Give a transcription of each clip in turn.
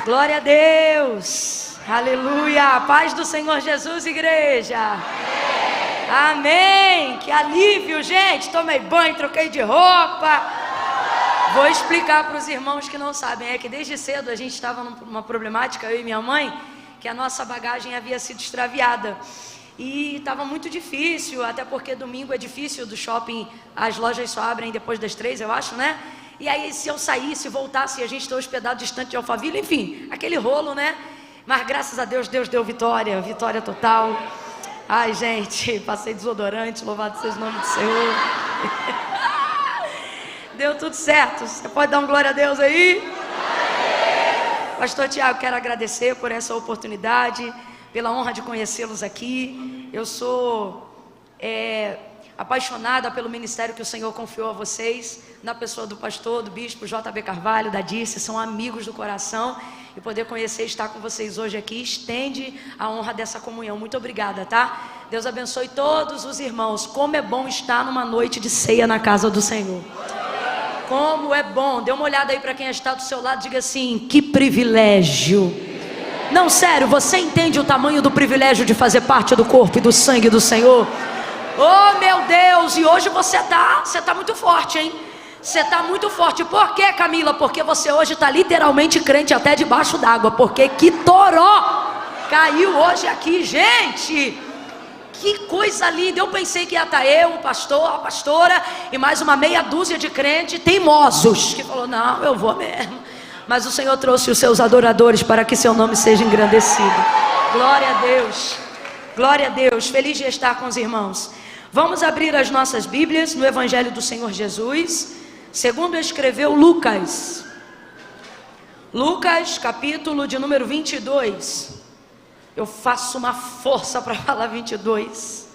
Glória a Deus. Aleluia. Paz do Senhor Jesus, igreja. Amém. Que alívio, gente. Tomei banho, troquei de roupa. Vou explicar para os irmãos que não sabem. É que desde cedo a gente estava numa problemática, eu e minha mãe, que a nossa bagagem havia sido extraviada. E estava muito difícil, até porque domingo é difícil do shopping, as lojas só abrem depois das 3, eu acho, né? E aí se eu saísse, voltasse, a gente está hospedado distante de Alphaville, enfim, aquele rolo, né? Mas graças a Deus, Deus deu vitória, vitória total. Ai, gente, passei desodorante, louvado seja o nome do Senhor. Deu tudo certo. Você pode dar um glória a Deus aí? Pastor Tiago, quero agradecer por essa oportunidade, pela honra de conhecê-los aqui. Eu sou apaixonada pelo ministério que o Senhor confiou a vocês, na pessoa do pastor, do bispo JB Carvalho, da Dirce, são amigos do coração, e poder conhecer e estar com vocês hoje aqui, estende a honra dessa comunhão. Muito obrigada, tá? Deus abençoe todos os irmãos. Como é bom estar numa noite de ceia na casa do Senhor. Como é bom. Dê uma olhada aí para quem está do seu lado, diga assim: que privilégio. Não, sério, você entende o tamanho do privilégio de fazer parte do corpo e do sangue do Senhor? Oh, meu Deus, e hoje você tá muito forte, hein? Você tá muito forte. Por quê, Camila? Porque você hoje está literalmente crente até debaixo d'água. Porque que toró caiu hoje aqui, gente. Que coisa linda. Eu pensei que ia estar eu, o pastor, a pastora e mais uma meia dúzia de crentes teimosos que falou: não, eu vou mesmo. Mas o Senhor trouxe os seus adoradores para que seu nome seja engrandecido. Glória a Deus. Glória a Deus. Feliz de estar com os irmãos. Vamos abrir as nossas Bíblias no Evangelho do Senhor Jesus, segundo escreveu Lucas. Lucas, capítulo de número 22. Eu faço uma força para falar 22.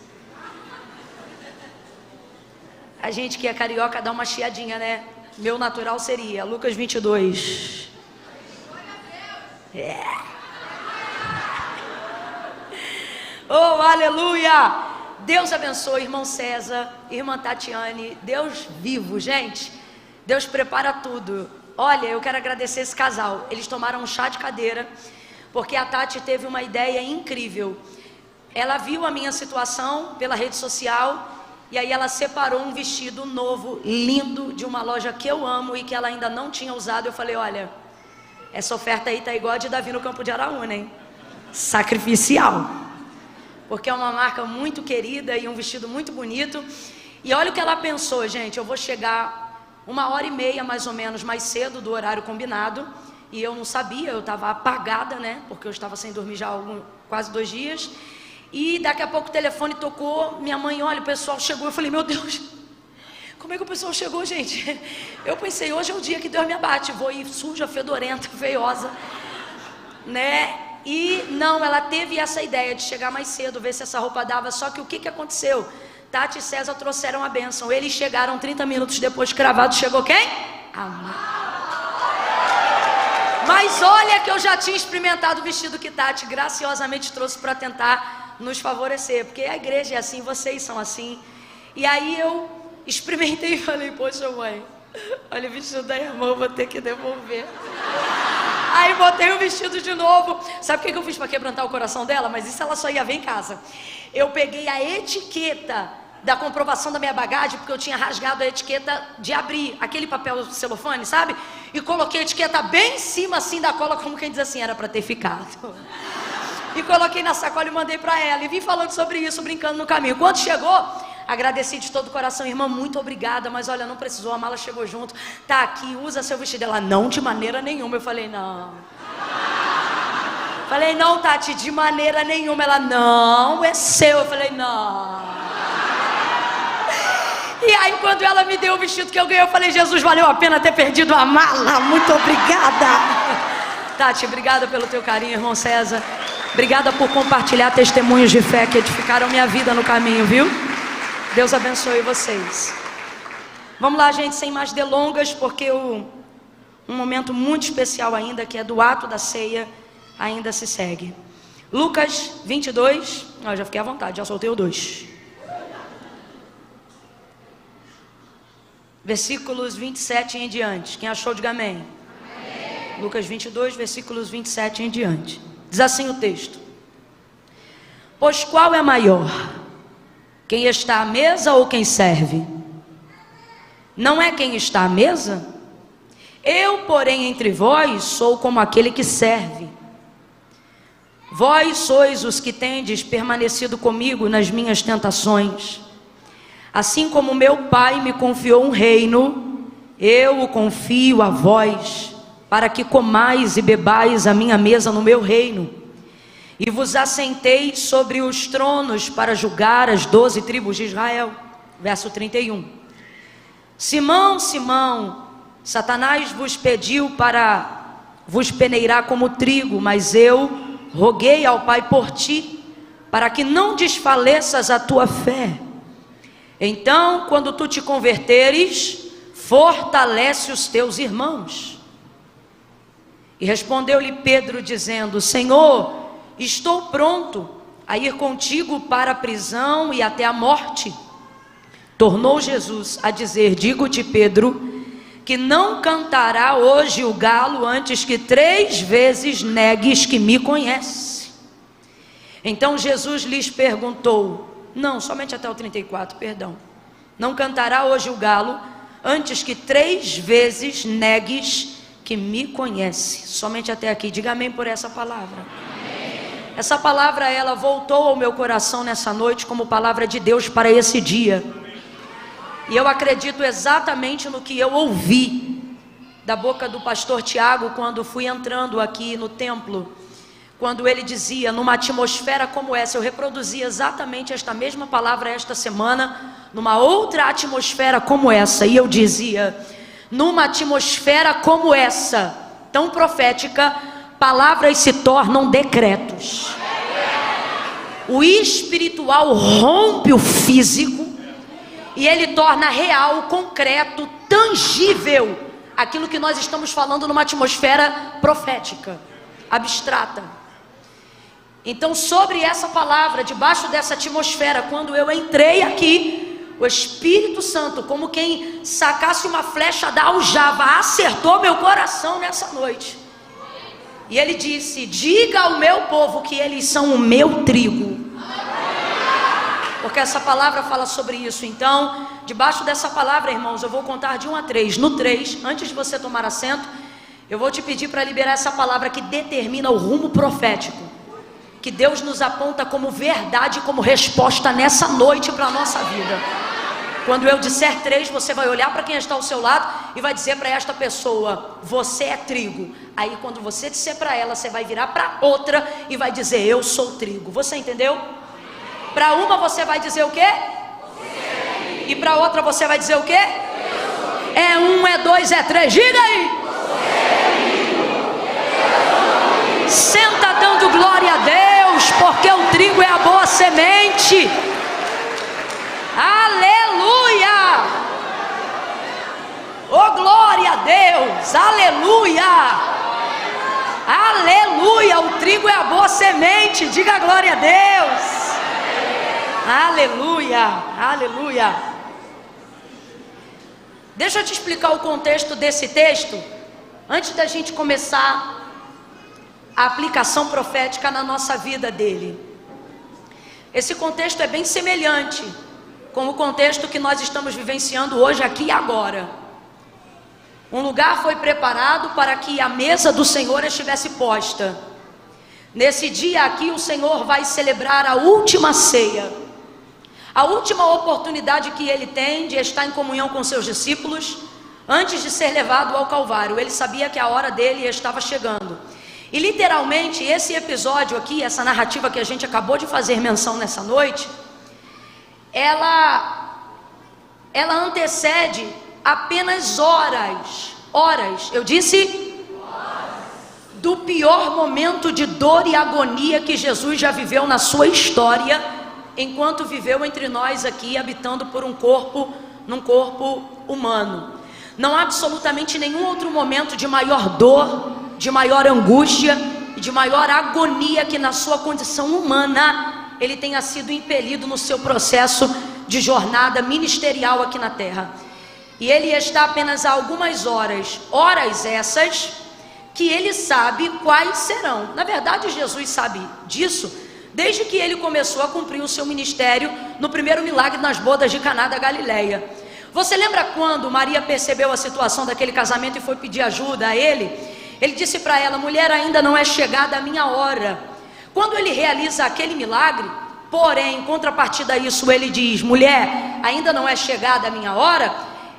A gente que é carioca dá uma chiadinha, né? Meu natural seria Lucas 22. Oh, aleluia! Deus abençoe, irmão César, irmã Tatiane. Deus vivo, gente. Deus prepara tudo. Olha, eu quero agradecer esse casal. Eles tomaram um chá de cadeira, porque a Tati teve uma ideia incrível. Ela viu a minha situação pela rede social, e aí ela separou um vestido novo, lindo, de uma loja que eu amo e que ela ainda não tinha usado. Eu falei: olha, essa oferta aí tá igual a de Davi no campo de Araúna, hein? Sacrificial. Porque é uma marca muito querida e um vestido muito bonito. E olha o que ela pensou, gente. Eu vou chegar 1h30 mais ou menos mais cedo do horário combinado. E eu não sabia, eu estava apagada, né? Porque eu estava sem dormir já há quase 2 dias. E daqui a pouco o telefone tocou. Minha mãe: olha, o pessoal chegou. Eu falei: meu Deus, como é que o pessoal chegou, gente? Eu pensei: hoje é o dia que Deus me abate. Vou ir suja, fedorenta, feiosa, né? E não, ela teve essa ideia de chegar mais cedo, ver se essa roupa dava. Só que o que aconteceu? Tati e César trouxeram a bênção. Eles chegaram 30 minutos depois, cravado. Chegou quem? Mas olha que eu já tinha experimentado o vestido que Tati graciosamente trouxe para tentar nos favorecer. Porque a igreja é assim, vocês são assim. E aí eu experimentei e falei: poxa, mãe, olha o vestido da irmã, vou ter que devolver. Aí botei o vestido de novo. Sabe o que eu fiz para quebrantar o coração dela? Mas isso ela só ia ver em casa. Eu peguei a etiqueta da comprovação da minha bagagem, porque eu tinha rasgado a etiqueta de abrir, aquele papel celofane, sabe? E coloquei a etiqueta bem em cima assim da cola, como quem diz assim: era para ter ficado. E coloquei na sacola e mandei para ela. E vim falando sobre isso, brincando no caminho. Quando chegou, agradeci de todo o coração: irmã, muito obrigada, mas olha, não precisou, a mala chegou junto, tá aqui, usa seu vestido. Ela: não, de maneira nenhuma. Eu falei: não. Falei: não, Tati, de maneira nenhuma. Ela: não, é seu. Eu falei: não. E aí quando ela me deu o vestido que eu ganhei, eu falei: Jesus, valeu a pena ter perdido a mala, muito obrigada. Tati, obrigada pelo teu carinho, irmão César. Obrigada por compartilhar testemunhos de fé que edificaram minha vida no caminho, viu? Deus abençoe vocês. Vamos lá, gente, sem mais delongas, porque um momento muito especial ainda, que é do ato da ceia, ainda se segue. Lucas 22, já fiquei à vontade, já soltei o 2. Versículos 27 em diante. Quem achou, diga amém. Lucas 22, versículos 27 em diante. Diz assim o texto: pois qual é maior, quem está à mesa ou quem serve? Não é quem está à mesa? Eu, porém, entre vós sou como aquele que serve. Vós sois os que tendes permanecido comigo nas minhas tentações. Assim como meu Pai me confiou um reino, eu o confio a vós, para que comais e bebais a minha mesa no meu reino, e vos assenteis sobre os tronos para julgar as 12 tribos de Israel. Verso 31. Simão, Simão, Satanás vos pediu para vos peneirar como trigo, mas eu roguei ao Pai por ti, para que não desfaleças a tua fé. Então, quando tu te converteres, fortalece os teus irmãos. E respondeu-lhe Pedro, dizendo: Senhor, estou pronto a ir contigo para a prisão e até a morte. Tornou Jesus a dizer: digo-te, Pedro, que não cantará hoje o galo antes que 3 vezes negues que me conhece. Então Jesus lhes perguntou, não, somente até o 34, perdão. Não cantará hoje o galo antes que 3 vezes negues que me conhece. Somente até aqui. Diga amém por essa palavra. Amém. Essa palavra, ela voltou ao meu coração nessa noite como palavra de Deus para esse dia. E eu acredito exatamente no que eu ouvi da boca do pastor Tiago quando fui entrando aqui no templo. Quando ele dizia, numa atmosfera como essa, eu reproduzi exatamente esta mesma palavra esta semana, numa outra atmosfera como essa, e eu dizia, numa atmosfera como essa, tão profética, palavras se tornam decretos. O espiritual rompe o físico, e ele torna real, concreto, tangível, aquilo que nós estamos falando numa atmosfera profética, abstrata. Então, sobre essa palavra, debaixo dessa atmosfera, quando eu entrei aqui, o Espírito Santo, como quem sacasse uma flecha da aljava, acertou meu coração nessa noite. E ele disse: diga ao meu povo que eles são o meu trigo. Porque essa palavra fala sobre isso. Então, debaixo dessa palavra, irmãos, eu vou contar de 1 a 3. No 3, antes de você tomar assento, eu vou te pedir para liberar essa palavra que determina o rumo profético, que Deus nos aponta como verdade, como resposta nessa noite para a nossa vida. Quando eu disser 3, você vai olhar para quem está ao seu lado e vai dizer para esta pessoa: você é trigo. Aí quando você disser para ela, você vai virar para outra e vai dizer: eu sou trigo. Você entendeu? Para uma você vai dizer o quê? E para outra você vai dizer o quê? É 1, é 2, é 3. Diga aí. Senta dando glória a Deus, porque o trigo é a boa semente. Aleluia! Oh, glória a Deus! Aleluia! Aleluia! O trigo é a boa semente. Diga glória a Deus! Aleluia! Aleluia! Deixa eu te explicar o contexto desse texto, antes da gente começar a aplicação profética na nossa vida dele. Esse contexto é bem semelhante com o contexto que nós estamos vivenciando hoje, aqui e agora. Um lugar foi preparado para que a mesa do Senhor estivesse posta. Nesse dia aqui o Senhor vai celebrar a última ceia, a última oportunidade que ele tem de estar em comunhão com seus discípulos, antes de ser levado ao Calvário. Ele sabia que a hora dele estava chegando. E literalmente esse episódio aqui, essa narrativa que a gente acabou de fazer menção nessa noite, ela antecede apenas horas, eu disse, do pior momento de dor e agonia que Jesus já viveu na sua história, enquanto viveu entre nós aqui, habitando por num corpo humano. Não há absolutamente nenhum outro momento de maior dor, de maior angústia e de maior agonia que na sua condição humana ele tenha sido impelido no seu processo de jornada ministerial aqui na terra. E ele está apenas a algumas horas essas que ele sabe quais serão. Na verdade, Jesus sabe disso desde que ele começou a cumprir o seu ministério no primeiro milagre nas bodas de Caná da Galileia. Você lembra quando Maria percebeu a situação daquele casamento e foi pedir ajuda a ele? Ele disse para ela: mulher, ainda não é chegada a minha hora. Quando ele realiza aquele milagre, porém, em contrapartida a isso, ele diz: mulher, ainda não é chegada a minha hora.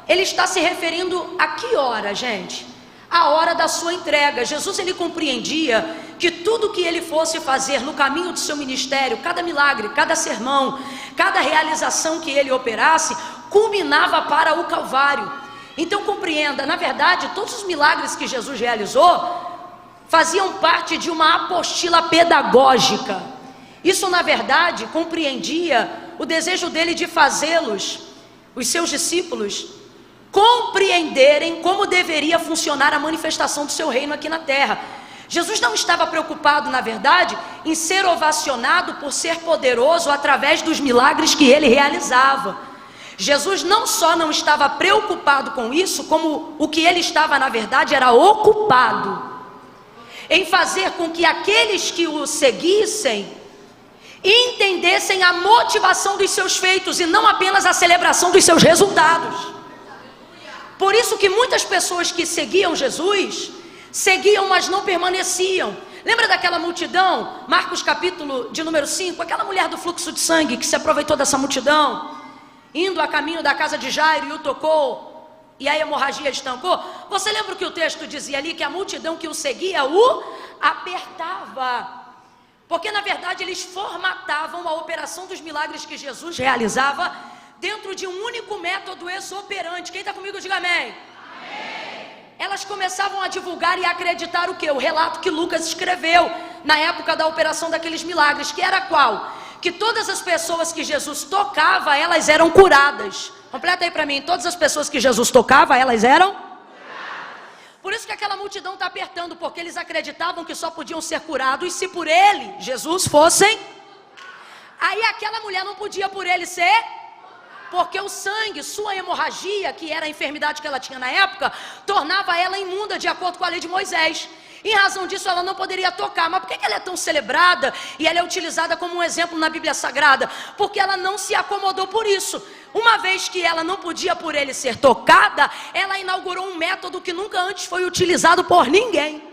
Ele está se referindo a que hora, gente? A hora da sua entrega. Jesus, ele compreendia que tudo que ele fosse fazer no caminho do seu ministério, cada milagre, cada sermão, cada realização que ele operasse, culminava para o Calvário. Então compreenda, na verdade, todos os milagres que Jesus realizou faziam parte de uma apostila pedagógica. Isso, na verdade, compreendia o desejo dele de fazê-los, os seus discípulos, compreenderem como deveria funcionar a manifestação do seu reino aqui na terra. Jesus não estava preocupado, na verdade, em ser ovacionado por ser poderoso através dos milagres que ele realizava. Jesus não só não estava preocupado com isso, como o que ele estava, na verdade, era ocupado em fazer com que aqueles que o seguissem entendessem a motivação dos seus feitos e não apenas a celebração dos seus resultados. Por isso que muitas pessoas que seguiam Jesus, seguiam, mas não permaneciam. Lembra daquela multidão, Marcos capítulo de número 5, aquela mulher do fluxo de sangue que se aproveitou dessa multidão, indo a caminho da casa de Jairo e o tocou, e a hemorragia estancou? Você lembra o que o texto dizia ali? Que a multidão que o seguia o apertava, porque na verdade eles formatavam a operação dos milagres que Jesus realizava dentro de um único método exoperante. Quem está comigo, diga amém. Elas começavam a divulgar e a acreditar o que? O relato que Lucas escreveu na época da operação daqueles milagres, que era qual? Que todas as pessoas que Jesus tocava, elas eram curadas. Completa aí para mim: todas as pessoas que Jesus tocava, elas eram curadas. Por isso que aquela multidão está apertando, porque eles acreditavam que só podiam ser curados se por ele, Jesus, fossem. Aí aquela mulher não podia por ele ser, porque o sangue, sua hemorragia, que era a enfermidade que ela tinha na época, tornava ela imunda de acordo com a lei de Moisés. Em razão disso, ela não poderia tocar. Mas por que ela é tão celebrada e ela é utilizada como um exemplo na Bíblia Sagrada? Porque ela não se acomodou por isso. Uma vez que ela não podia por ele ser tocada, ela inaugurou um método que nunca antes foi utilizado por ninguém.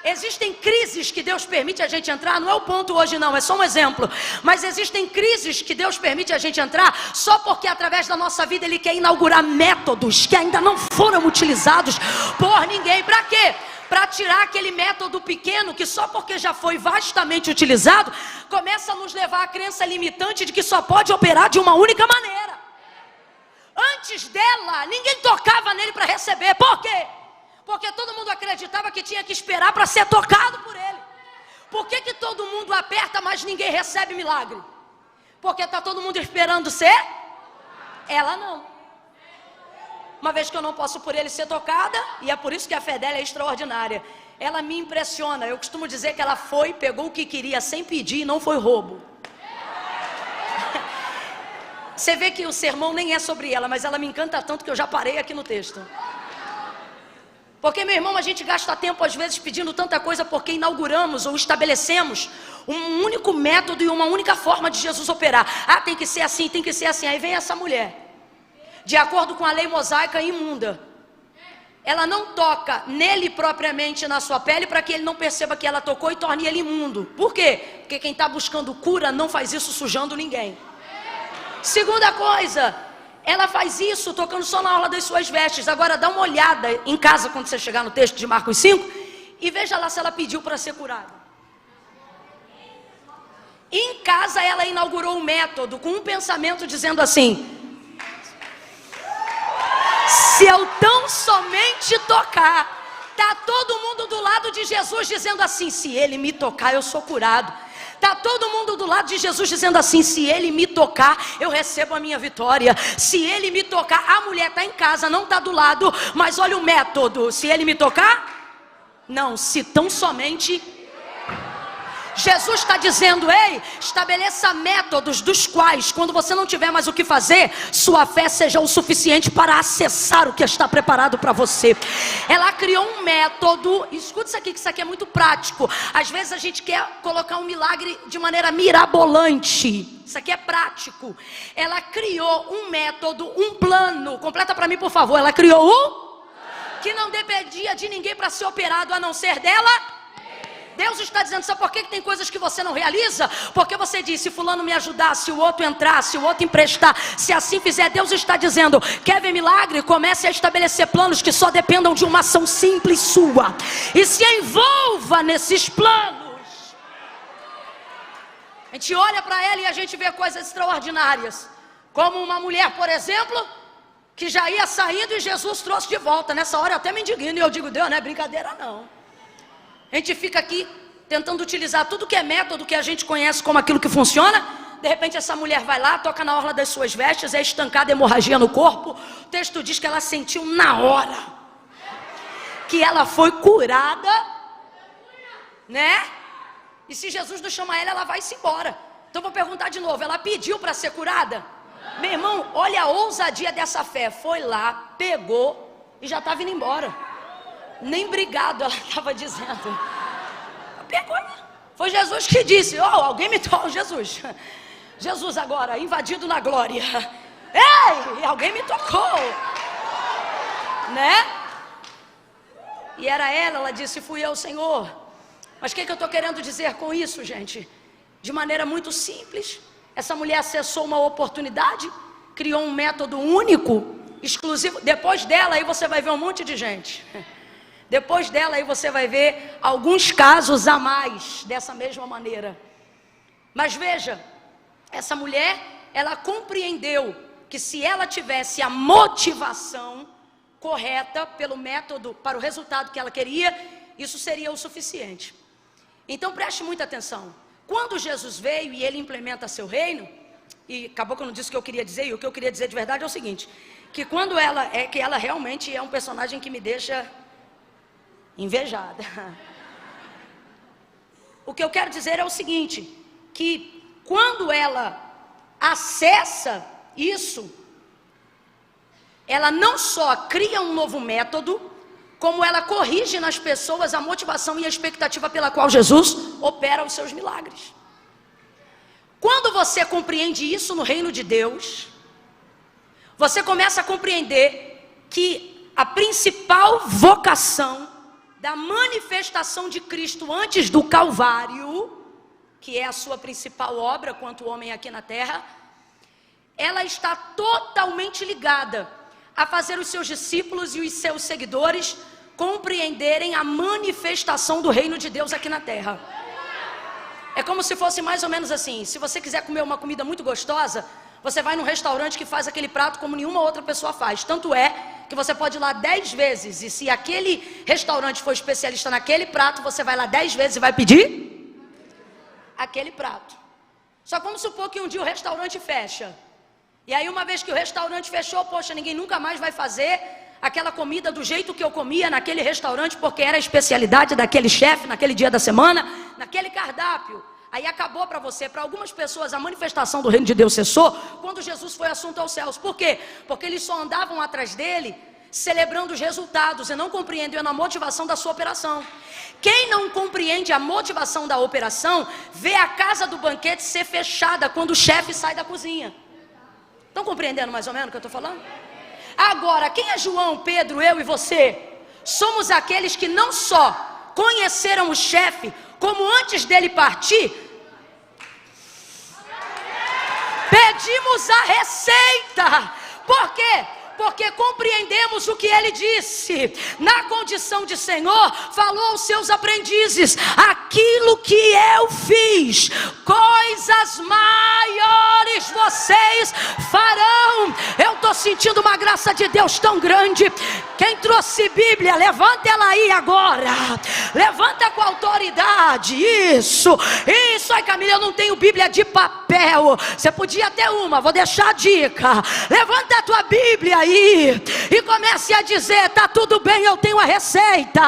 Existem crises que Deus permite a gente entrar, não é o ponto hoje não, é só um exemplo. Mas existem crises que Deus permite a gente entrar só porque através da nossa vida Ele quer inaugurar métodos que ainda não foram utilizados por ninguém. Para quê? Para tirar aquele método pequeno que só porque já foi vastamente utilizado, começa a nos levar à crença limitante de que só pode operar de uma única maneira. Antes dela, ninguém tocava nele para receber. Por quê? Porque todo mundo acreditava que tinha que esperar para ser tocado por ele. Por que todo mundo aperta, mas ninguém recebe milagre? Porque está todo mundo esperando ser? Ela não. Uma vez que eu não posso por ele ser tocada, e é por isso que a fé dela é extraordinária, ela me impressiona. Eu costumo dizer que ela foi, pegou o que queria sem pedir e não foi roubo. Você vê que o sermão nem é sobre ela, mas ela me encanta tanto que eu já parei aqui no texto. Porque, meu irmão, a gente gasta tempo às vezes pedindo tanta coisa porque inauguramos ou estabelecemos um único método e uma única forma de Jesus operar. Ah, tem que ser assim, tem que ser assim. Aí vem essa mulher, de acordo com a lei mosaica, imunda. Ela não toca nele propriamente na sua pele para que ele não perceba que ela tocou e torne ele imundo. Por quê? Porque quem está buscando cura não faz isso sujando ninguém. Segunda coisa, ela faz isso tocando só na orla das suas vestes. Agora dá uma olhada em casa quando você chegar no texto de Marcos 5 e veja lá se ela pediu para ser curada. Em casa ela inaugurou um método com um pensamento dizendo assim: se eu tão somente tocar, tá todo mundo do lado de Jesus dizendo assim: se ele me tocar eu sou curado. Está todo mundo do lado de Jesus dizendo assim: se ele me tocar, eu recebo a minha vitória. Se ele me tocar, a mulher está em casa, não está do lado, mas olha o método: se ele me tocar, não, se tão somente. Jesus está dizendo: ei, estabeleça métodos dos quais, quando você não tiver mais o que fazer, sua fé seja o suficiente para acessar o que está preparado para você. Ela criou um método. Escuta isso aqui, que isso aqui é muito prático. Às vezes a gente quer colocar um milagre de maneira mirabolante. Isso aqui é prático. Ela criou um método, um plano. Completa para mim, por favor. Ela criou que não dependia de ninguém para ser operado, a não ser dela. Deus está dizendo: sabe por que tem coisas que você não realiza? Porque você diz: se fulano me ajudar, se o outro entrar, se o outro emprestar, se assim fizer. Deus está dizendo: quer ver milagre? Comece a estabelecer planos que só dependam de uma ação simples sua, e se envolva nesses planos. A gente olha para ela e a gente vê coisas extraordinárias, como uma mulher, por exemplo, que já ia saindo e Jesus trouxe de volta. Nessa hora eu até me indigno e eu digo: Deus, não é brincadeira não. A gente fica aqui tentando utilizar tudo que é método, que a gente conhece como aquilo que funciona. De repente essa mulher vai lá, toca na orla das suas vestes, é estancada hemorragia no corpo. O texto diz que ela sentiu na hora que ela foi curada, né? E se Jesus não chama ela, ela vai-se embora. Então vou perguntar de novo: ela pediu para ser curada? Meu irmão, olha a ousadia dessa fé. Foi lá, pegou e já estava indo embora. Nem obrigado ela estava dizendo. Pegou. Foi Jesus que disse: alguém me tocou. Jesus agora invadido na glória. Ei, alguém me tocou, né? E era ela disse: fui eu, Senhor. Mas o que eu estou querendo dizer com isso, gente? De maneira muito simples, essa mulher acessou uma oportunidade, criou um método único, exclusivo. Depois dela aí você vai ver um monte de gente. Depois dela aí você vai ver alguns casos a mais dessa mesma maneira. Mas veja, essa mulher, ela compreendeu que se ela tivesse a motivação correta pelo método, para o resultado que ela queria, isso seria o suficiente. Então preste muita atenção. Quando Jesus veio e ele implementa seu reino, e acabou que eu não disse o que eu queria dizer, e o que eu queria dizer de verdade é o seguinte: que quando ela realmente é um personagem que me deixa invejada. O que eu quero dizer é o seguinte: que quando ela acessa isso, ela não só cria um novo método, como ela corrige nas pessoas a motivação e a expectativa pela qual Jesus opera os seus milagres. Quando você compreende isso no reino de Deus, você começa a compreender que a principal vocação da manifestação de Cristo antes do Calvário, que é a sua principal obra quanto homem aqui na terra, ela está totalmente ligada a fazer os seus discípulos e os seus seguidores compreenderem a manifestação do reino de Deus aqui na terra. É como se fosse mais ou menos assim: se você quiser comer uma comida muito gostosa, você vai num restaurante que faz aquele prato como nenhuma outra pessoa faz. Tanto é que você pode ir lá 10 vezes, e se aquele restaurante for especialista naquele prato, você vai lá 10 vezes e vai pedir aquele prato. Só vamos supor que um dia o restaurante fecha. E aí uma vez que o restaurante fechou, poxa, ninguém nunca mais vai fazer aquela comida do jeito que eu comia naquele restaurante, porque era a especialidade daquele chefe, naquele dia da semana, naquele cardápio. Aí acabou para você. Para algumas pessoas a manifestação do reino de Deus cessou quando Jesus foi assunto aos céus. Por quê? Porque eles só andavam atrás dele celebrando os resultados e não compreendendo a motivação da sua operação. Quem não compreende a motivação da operação vê a casa do banquete ser fechada quando o chefe sai da cozinha. Estão compreendendo mais ou menos o que eu estou falando? Agora, quem é João, Pedro, eu e você? Somos aqueles que não só conheceram o chefe, como antes dele partir, pedimos a receita. Por quê? Porque compreendemos o que ele disse. Na condição de Senhor, falou aos seus aprendizes: aquilo que eu fiz, coisas maiores vocês farão. Eu estou sentindo uma graça de Deus tão grande. Quem trouxe Bíblia, levanta ela aí agora. Levanta com autoridade. verdade. Isso. Ai, Camila, eu não tenho Bíblia de papel. Você podia ter uma, vou deixar a dica. Levanta a tua Bíblia aí e comece a dizer: tá tudo bem, eu tenho a receita.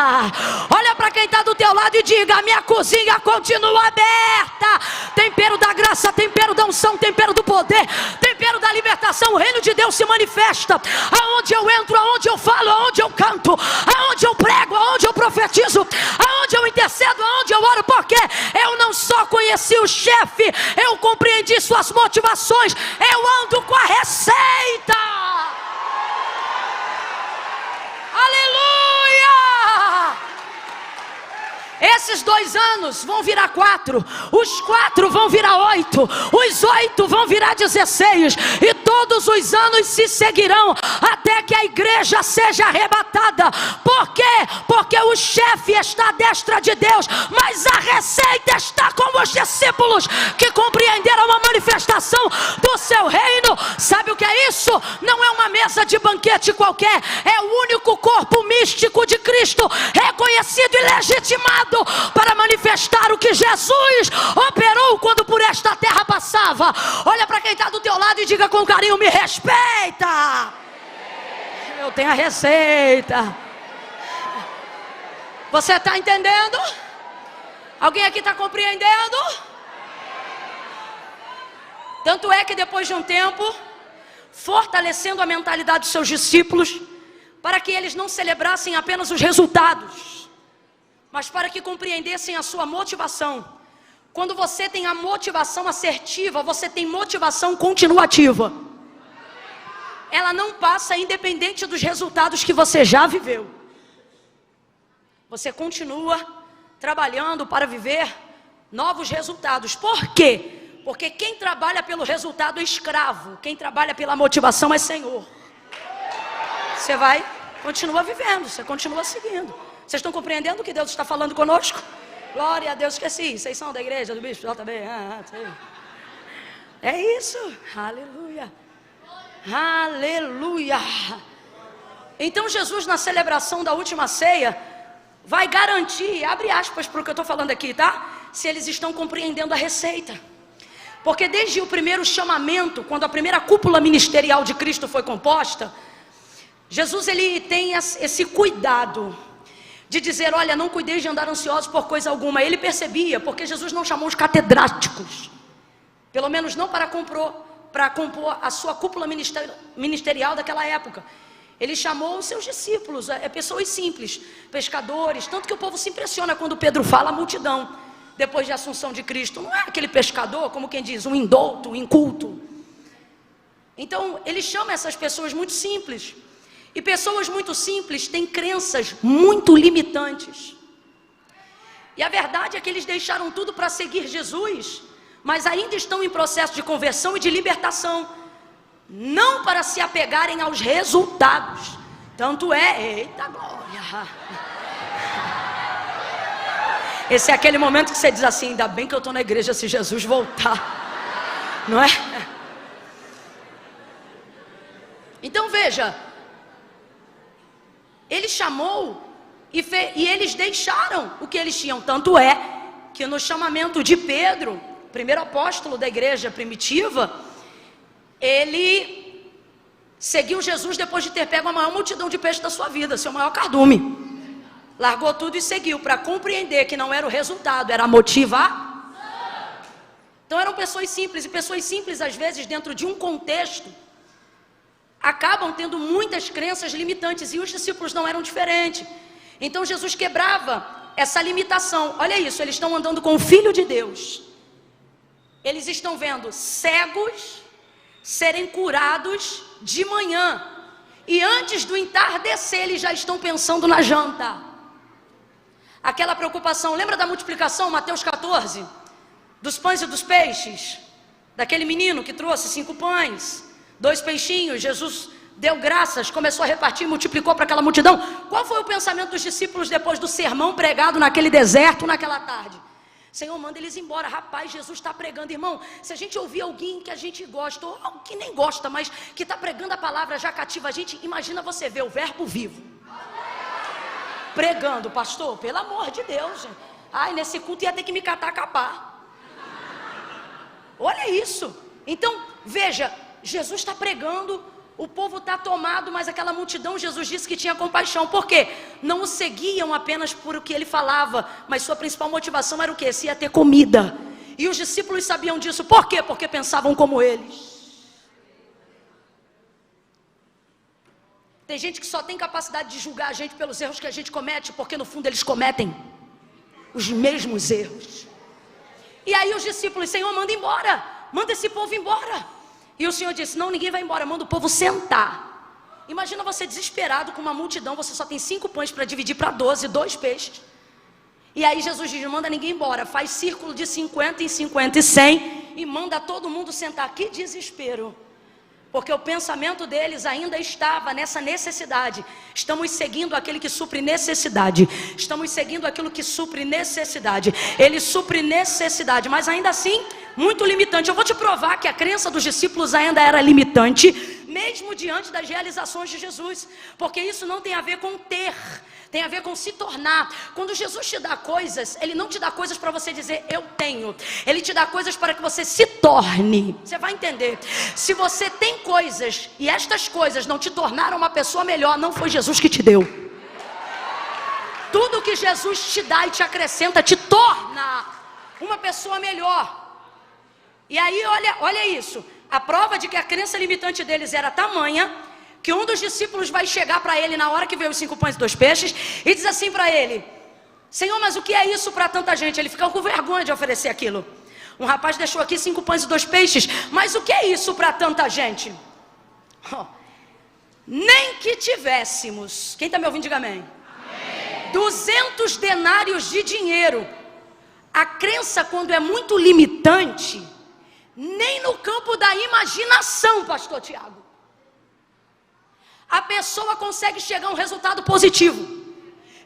Olha para quem está do teu lado e diga: a minha cozinha continua aberta. Tempero da graça, tempero da unção, tempero do poder, tempero da libertação. O reino de Deus se manifesta aonde eu entro, aonde eu falo, aonde eu canto, aonde eu prego, aonde eu profetizo, aonde eu intercedo, aonde eu oro. Porque eu não só conheci o chefe, eu compreendi suas motivações. Eu ando com a receita. Aleluia! Esses 2 anos vão virar 4, os 4 vão virar 8, os 8 vão virar 16, e todos os anos se seguirão até que a igreja seja arrebatada. Por quê? Porque o chefe está à destra de Deus, mas a receita está com os discípulos que compreenderam a manifestação do seu reino. Sabe o que é isso? Não é uma mesa de banquete qualquer, é o único corpo místico de Cristo, reconhecido e legitimado para manifestar o que Jesus operou quando por esta terra passava. Olha para quem está do teu lado e diga com carinho: me respeita. Eu tenho a receita. Você está entendendo? Alguém aqui está compreendendo? Tanto é que depois de um tempo, fortalecendo a mentalidade dos seus discípulos, para que eles não celebrassem apenas os resultados, mas para que compreendessem a sua motivação. Quando você tem a motivação assertiva, você tem motivação continuativa. Ela não passa independente dos resultados que você já viveu. Você continua trabalhando para viver novos resultados. Por quê? Porque quem trabalha pelo resultado é escravo, quem trabalha pela motivação é senhor. Você vai, continua vivendo, você continua seguindo. Vocês estão compreendendo o que Deus está falando conosco? Glória a Deus, esqueci. Vocês são da igreja do Bispo JB? É isso. Aleluia. Aleluia. Então Jesus, na celebração da última ceia, vai garantir, abre aspas para o que eu estou falando aqui, tá? Se eles estão compreendendo a receita. Porque desde o primeiro chamamento, quando a primeira cúpula ministerial de Cristo foi composta, Jesus ele tem esse cuidado de dizer: olha, não cuideis de andar ansiosos por coisa alguma. Ele percebia, porque Jesus não chamou os catedráticos, pelo menos não para compor a sua cúpula ministerial daquela época. Ele chamou os seus discípulos, pessoas simples, pescadores. Tanto que o povo se impressiona quando Pedro fala a multidão, depois de Assunção de Cristo. Não é aquele pescador, como quem diz, um indouto, um inculto. Então ele chama essas pessoas muito simples. E pessoas muito simples têm crenças muito limitantes. E a verdade é que eles deixaram tudo para seguir Jesus, mas ainda estão em processo de conversão e de libertação, não para se apegarem aos resultados. Tanto é, eita glória. Esse é aquele momento que você diz assim: ainda bem que eu estou na igreja se Jesus voltar. Não é? Então veja, ele chamou e eles deixaram o que eles tinham. Tanto é que no chamamento de Pedro, primeiro apóstolo da igreja primitiva, ele seguiu Jesus depois de ter pego a maior multidão de peixes da sua vida, seu maior cardume. Largou tudo e seguiu, para compreender que não era o resultado, era a motivação. Então eram pessoas simples, e pessoas simples às vezes dentro de um contexto acabam tendo muitas crenças limitantes, e os discípulos não eram diferentes. Então Jesus quebrava essa limitação. Olha isso, eles estão andando com o Filho de Deus. Eles estão vendo cegos serem curados de manhã, e antes do entardecer eles já estão pensando na janta. Aquela preocupação, lembra da multiplicação, Mateus 14? Dos pães e dos peixes? Daquele menino que trouxe 5 pães, 2 peixinhos, Jesus deu graças, começou a repartir, multiplicou para aquela multidão. Qual foi o pensamento dos discípulos depois do sermão pregado naquele deserto, naquela tarde? Senhor, manda eles embora. Rapaz, Jesus está pregando, irmão. Se a gente ouvir alguém que a gente gosta, ou alguém que nem gosta, mas que está pregando a palavra, já cativa a gente. Imagina você ver o verbo vivo pregando, pastor, pelo amor de Deus, gente. Ai, nesse culto ia ter que me catar a capar. Olha isso. Então, veja, Jesus está pregando, o povo está tomado, mas aquela multidão, Jesus disse que tinha compaixão. Por quê? Não o seguiam apenas por o que ele falava, mas sua principal motivação era o quê? Se ia ter comida. E os discípulos sabiam disso. Por quê? Porque pensavam como eles. Tem gente que só tem capacidade de julgar a gente pelos erros que a gente comete, porque no fundo eles cometem os mesmos erros. E aí os discípulos, Senhor, manda embora, manda esse povo embora. E o Senhor disse, não, ninguém vai embora, manda o povo sentar. Imagina você desesperado com uma multidão, você só tem 5 pães para dividir para 12, 2 peixes. E aí Jesus diz, manda ninguém embora, faz círculo de 50 em 50 e 100 e manda todo mundo sentar. Que desespero. Porque o pensamento deles ainda estava nessa necessidade. Estamos seguindo aquele que supre necessidade. Estamos seguindo aquilo que supre necessidade. Ele supre necessidade, mas ainda assim, muito limitante. Eu vou te provar que a crença dos discípulos ainda era limitante, mesmo diante das realizações de Jesus. Porque isso não tem a ver com ter, tem a ver com se tornar. Quando Jesus te dá coisas, Ele não te dá coisas para você dizer, eu tenho. Ele te dá coisas para que você se torne. Você vai entender. Se você tem coisas, e estas coisas não te tornaram uma pessoa melhor, não foi Jesus que te deu. Tudo que Jesus te dá e te acrescenta, te torna uma pessoa melhor. E aí, olha isso. A prova de que a crença limitante deles era tamanha, que um dos discípulos vai chegar para ele na hora que veio os 5 pães e 2 peixes e diz assim para ele, Senhor, mas o que é isso para tanta gente? Ele fica com vergonha de oferecer aquilo. Um rapaz deixou aqui 5 pães e 2 peixes, mas o que é isso para tanta gente? Oh, nem que tivéssemos, quem está me ouvindo diga amém, 200 denários de dinheiro. A crença, quando é muito limitante, nem no campo da imaginação, pastor Tiago, a pessoa consegue chegar a um resultado positivo,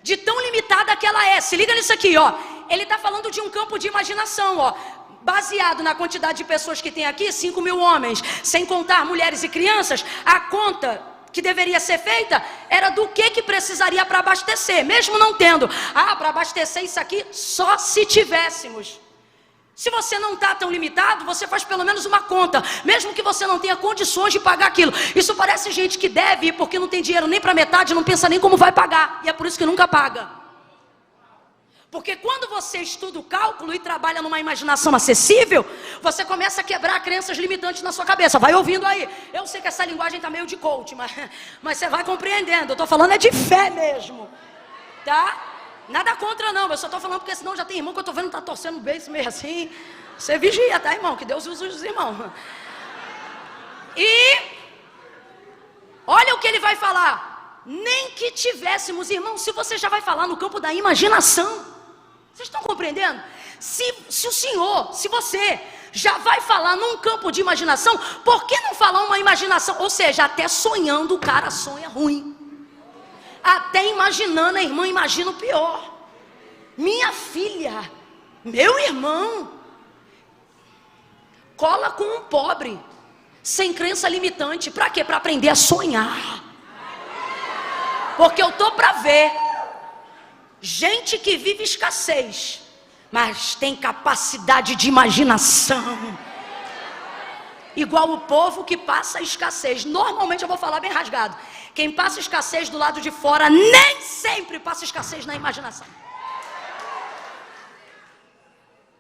de tão limitada que ela é. Se liga nisso aqui, ó. Ele está falando de um campo de imaginação, ó. Baseado na quantidade de pessoas que tem aqui, 5.000 homens, sem contar mulheres e crianças, a conta que deveria ser feita era do que precisaria para abastecer, mesmo não tendo. Para abastecer isso aqui, só se tivéssemos. Se você não está tão limitado, você faz pelo menos uma conta, mesmo que você não tenha condições de pagar aquilo. Isso parece gente que deve, porque não tem dinheiro nem para metade, não pensa nem como vai pagar, e é por isso que nunca paga. Porque quando você estuda o cálculo e trabalha numa imaginação acessível, você começa a quebrar crenças limitantes na sua cabeça. Vai ouvindo aí. Eu sei que essa linguagem está meio de coach, mas você vai compreendendo. Eu estou falando é de fé mesmo, tá? Nada contra não, eu só estou falando porque senão já tem irmão que eu estou vendo que está torcendo bem, isso meio assim. Você vigia, tá, irmão? Que Deus use os irmãos. E olha o que ele vai falar. Nem que tivéssemos, irmão, se você já vai falar no campo da imaginação. Vocês estão compreendendo? Se o Senhor, se você já vai falar num campo de imaginação, por que não falar uma imaginação? Ou seja, até sonhando o cara sonha ruim. Até imaginando, a irmã imagina o pior. Minha filha, meu irmão, cola com um pobre, sem crença limitante. Para quê? Para aprender a sonhar. Porque eu estou para ver gente que vive escassez, mas tem capacidade de imaginação. Igual o povo que passa a escassez. Normalmente eu vou falar bem rasgado. Quem passa escassez do lado de fora nem sempre passa escassez na imaginação.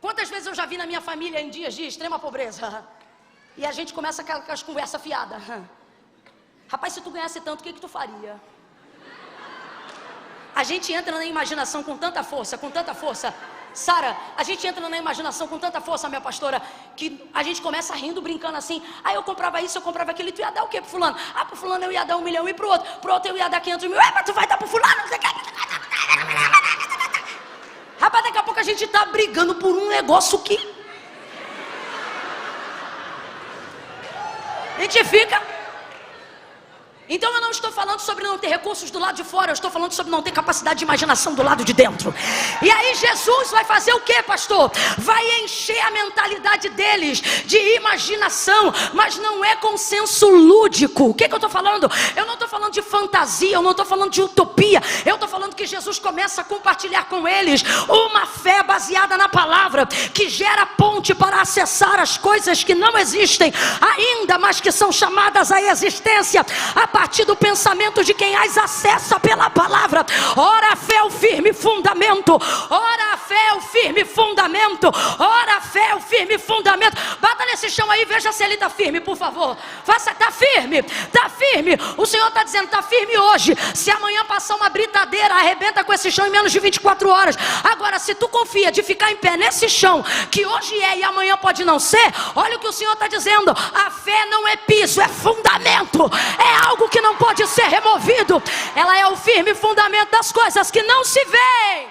Quantas vezes eu já vi na minha família em dias de extrema pobreza e a gente começa com as conversas fiadas. Rapaz, se tu ganhasse tanto, o que tu faria? A gente entra na imaginação com tanta força, Sara, a gente entra na imaginação com tanta força, minha pastora, que a gente começa rindo, brincando assim. Eu comprava isso, eu comprava aquilo, e tu ia dar o quê pro fulano? Pro fulano eu ia dar 1 milhão, e pro outro eu ia dar 500 mil. Mas tu vai dar pro fulano, não sei o que. Rapaz, daqui a pouco a gente tá brigando por um negócio que a gente fica. Então eu não estou falando sobre não ter recursos do lado de fora, eu estou falando sobre não ter capacidade de imaginação do lado de dentro. E aí Jesus vai fazer o que, pastor? Vai encher a mentalidade deles de imaginação, mas não é com senso lúdico. O que eu estou falando? Eu não estou falando de fantasia, eu não estou falando de utopia, eu estou falando que Jesus começa a compartilhar com eles uma fé baseada na palavra, que gera ponte para acessar as coisas que não existem ainda, mas que são chamadas à existência a partir do pensamento de quem as acessa pela palavra. Ora a fé é o firme fundamento, ora a fé é o firme fundamento, ora a fé é o firme fundamento. Bata nesse chão aí, veja se ele está firme, por favor. Faça, está firme, está firme. O Senhor está dizendo, está firme hoje. Se amanhã passar uma britadeira, arrebenta com esse chão em menos de 24 horas. Agora, se tu confia de ficar em pé nesse chão, que hoje é e amanhã pode não ser, olha o que o Senhor está dizendo. A fé não é piso, é fundamento, é algo que não pode ser removido. Ela é o firme fundamento das coisas que não se veem,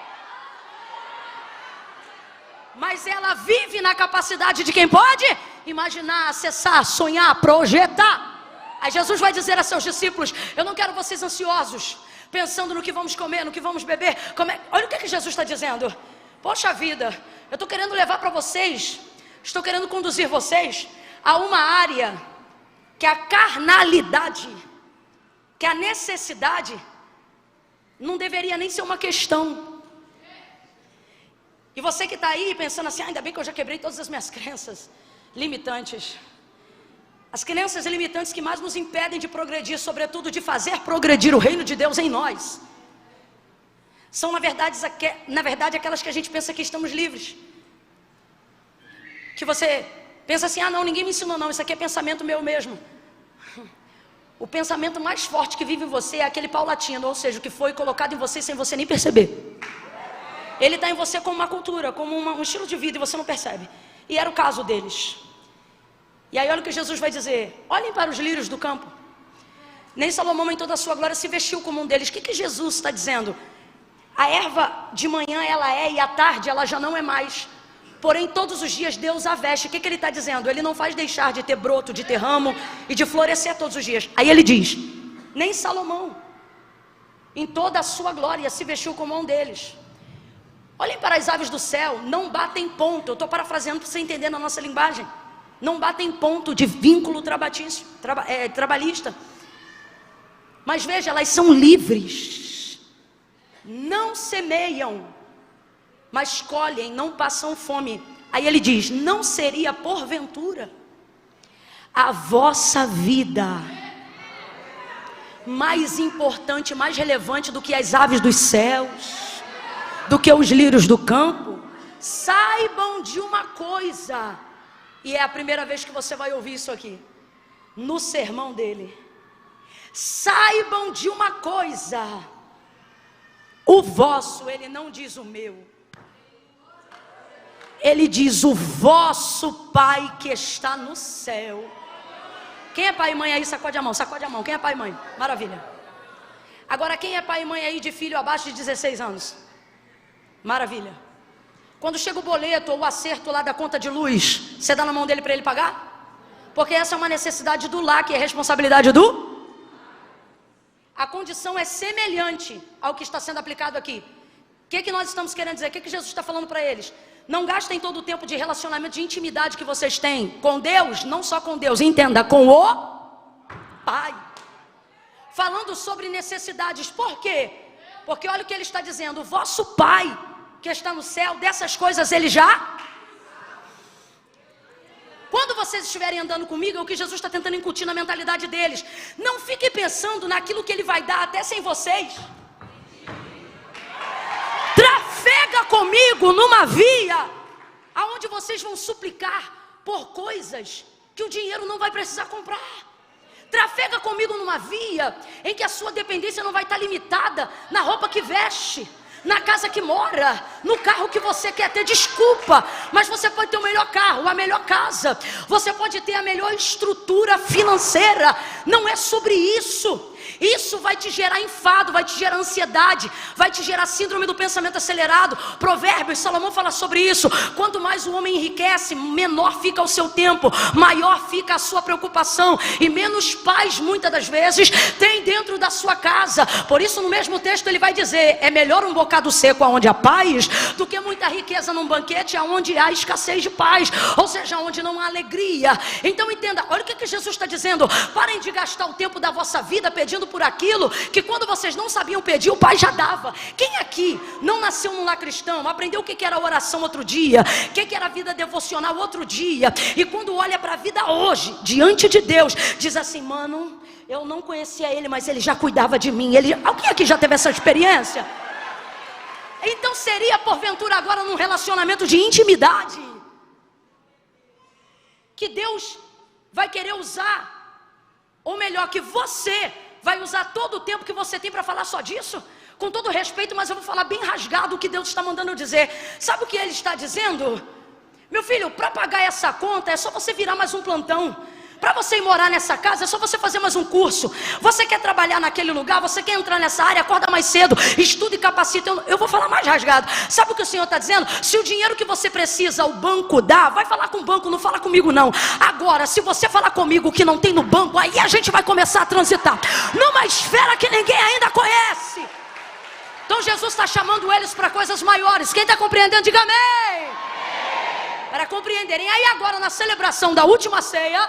mas ela vive na capacidade de quem pode imaginar, acessar, sonhar, projetar. Aí Jesus vai dizer a seus discípulos: eu não quero vocês ansiosos, pensando no que vamos comer, no que vamos beber. Olha o que Jesus está dizendo. Poxa vida, eu estou querendo levar para vocês, estou querendo conduzir vocês a uma área que a carnalidade, que a necessidade não deveria nem ser uma questão. E você que está aí pensando assim, ainda bem que eu já quebrei todas as minhas crenças limitantes. As crenças limitantes que mais nos impedem de progredir, sobretudo de fazer progredir o reino de Deus em nós, são na verdade aquelas que a gente pensa que estamos livres. Que você pensa assim, ah não, ninguém me ensinou não, isso aqui é pensamento meu mesmo. O pensamento mais forte que vive em você é aquele paulatino, ou seja, o que foi colocado em você sem você nem perceber. Ele está em você como uma cultura, como um estilo de vida, e você não percebe. E era o caso deles. E aí olha o que Jesus vai dizer: olhem para os lírios do campo. Nem Salomão em toda a sua glória se vestiu como um deles. O que Jesus está dizendo? A erva de manhã ela é, e à tarde ela já não é mais. Porém todos os dias Deus a veste. O que ele está dizendo? Ele não faz deixar de ter broto, de ter ramo e de florescer todos os dias. Aí ele diz: nem Salomão em toda a sua glória se vestiu como um deles. Olhem para as aves do céu, não batem ponto. Eu estou parafraseando para você entender na nossa linguagem. Não batem ponto de vínculo trabalhista. Mas veja, elas são livres. Não semeiam, mas colhem, não passam fome. Aí ele diz: não seria porventura a vossa vida mais importante, mais relevante do que as aves dos céus, do que os lírios do campo? Saibam de uma coisa, e é a primeira vez que você vai ouvir isso aqui no sermão dele. Saibam de uma coisa: o vosso, ele não diz o meu, ele diz o vosso Pai que está no céu. Quem é pai e mãe aí? Sacode a mão, sacode a mão. Quem é pai e mãe? Maravilha. Agora quem é pai e mãe aí de filho abaixo de 16 anos? Maravilha. Quando chega o boleto ou o acerto lá da conta de luz, você dá na mão dele para ele pagar? Porque essa é uma necessidade do lar, que é responsabilidade do... A condição é semelhante ao que está sendo aplicado aqui. O que nós estamos querendo dizer? O que Jesus está falando para eles? Não gastem todo o tempo de relacionamento, de intimidade que vocês têm com Deus, não só com Deus, entenda, com o Pai. Falando sobre necessidades. Por quê? Porque olha o que ele está dizendo: o vosso Pai que está no céu, dessas coisas ele já... Quando vocês estiverem andando comigo, é o que Jesus está tentando incutir na mentalidade deles. Não fiquem pensando naquilo que ele vai dar até sem vocês. Trafega comigo numa via aonde vocês vão suplicar por coisas que o dinheiro não vai precisar comprar. Trafega comigo numa via em que a sua dependência não vai estar limitada na roupa que veste, na casa que mora, no carro que você quer ter. Desculpa, mas você pode ter o melhor carro, a melhor casa, você pode ter a melhor estrutura financeira. Não é sobre isso. Isso vai te gerar enfado, vai te gerar ansiedade, vai te gerar síndrome do pensamento acelerado. Provérbios, Salomão fala sobre isso. Quanto mais o homem enriquece, menor fica o seu tempo, maior fica a sua preocupação, e menos paz muitas das vezes tem dentro da sua casa. Por isso no mesmo texto ele vai dizer: é melhor um bocado seco onde há paz do que muita riqueza num banquete onde há escassez de paz, ou seja, onde não há alegria. Então entenda, olha o que Jesus está dizendo: parem de gastar o tempo da vossa vida pedindo por aquilo que quando vocês não sabiam pedir, o Pai já dava. Quem aqui não nasceu num lar cristão, aprendeu o que era oração outro dia, o que era a vida devocional outro dia, e quando olha para a vida hoje, diante de Deus, diz assim: mano, eu não conhecia ele, mas ele já cuidava de mim. Alguém aqui já teve essa experiência? Então seria porventura agora num relacionamento de intimidade que Deus vai querer usar, ou melhor, que você vai usar todo o tempo que você tem para falar só disso? Com todo respeito, mas eu vou falar bem rasgado o que Deus está mandando eu dizer. Sabe o que Ele está dizendo? Meu filho, para pagar essa conta é só você virar mais um plantão. Para você ir morar nessa casa é só você fazer mais um curso. Você quer trabalhar naquele lugar, você quer entrar nessa área, acorda mais cedo, estuda e capacita. Eu vou falar mais rasgado. Sabe o que o Senhor está dizendo? Se o dinheiro que você precisa o banco dá, vai falar com o banco, não fala comigo não. Agora, se você falar comigo o que não tem no banco, aí a gente vai começar a transitar numa esfera que ninguém ainda conhece. Então Jesus está chamando eles para coisas maiores. Quem está compreendendo, diga amém. Para compreenderem. Aí agora na celebração da última ceia,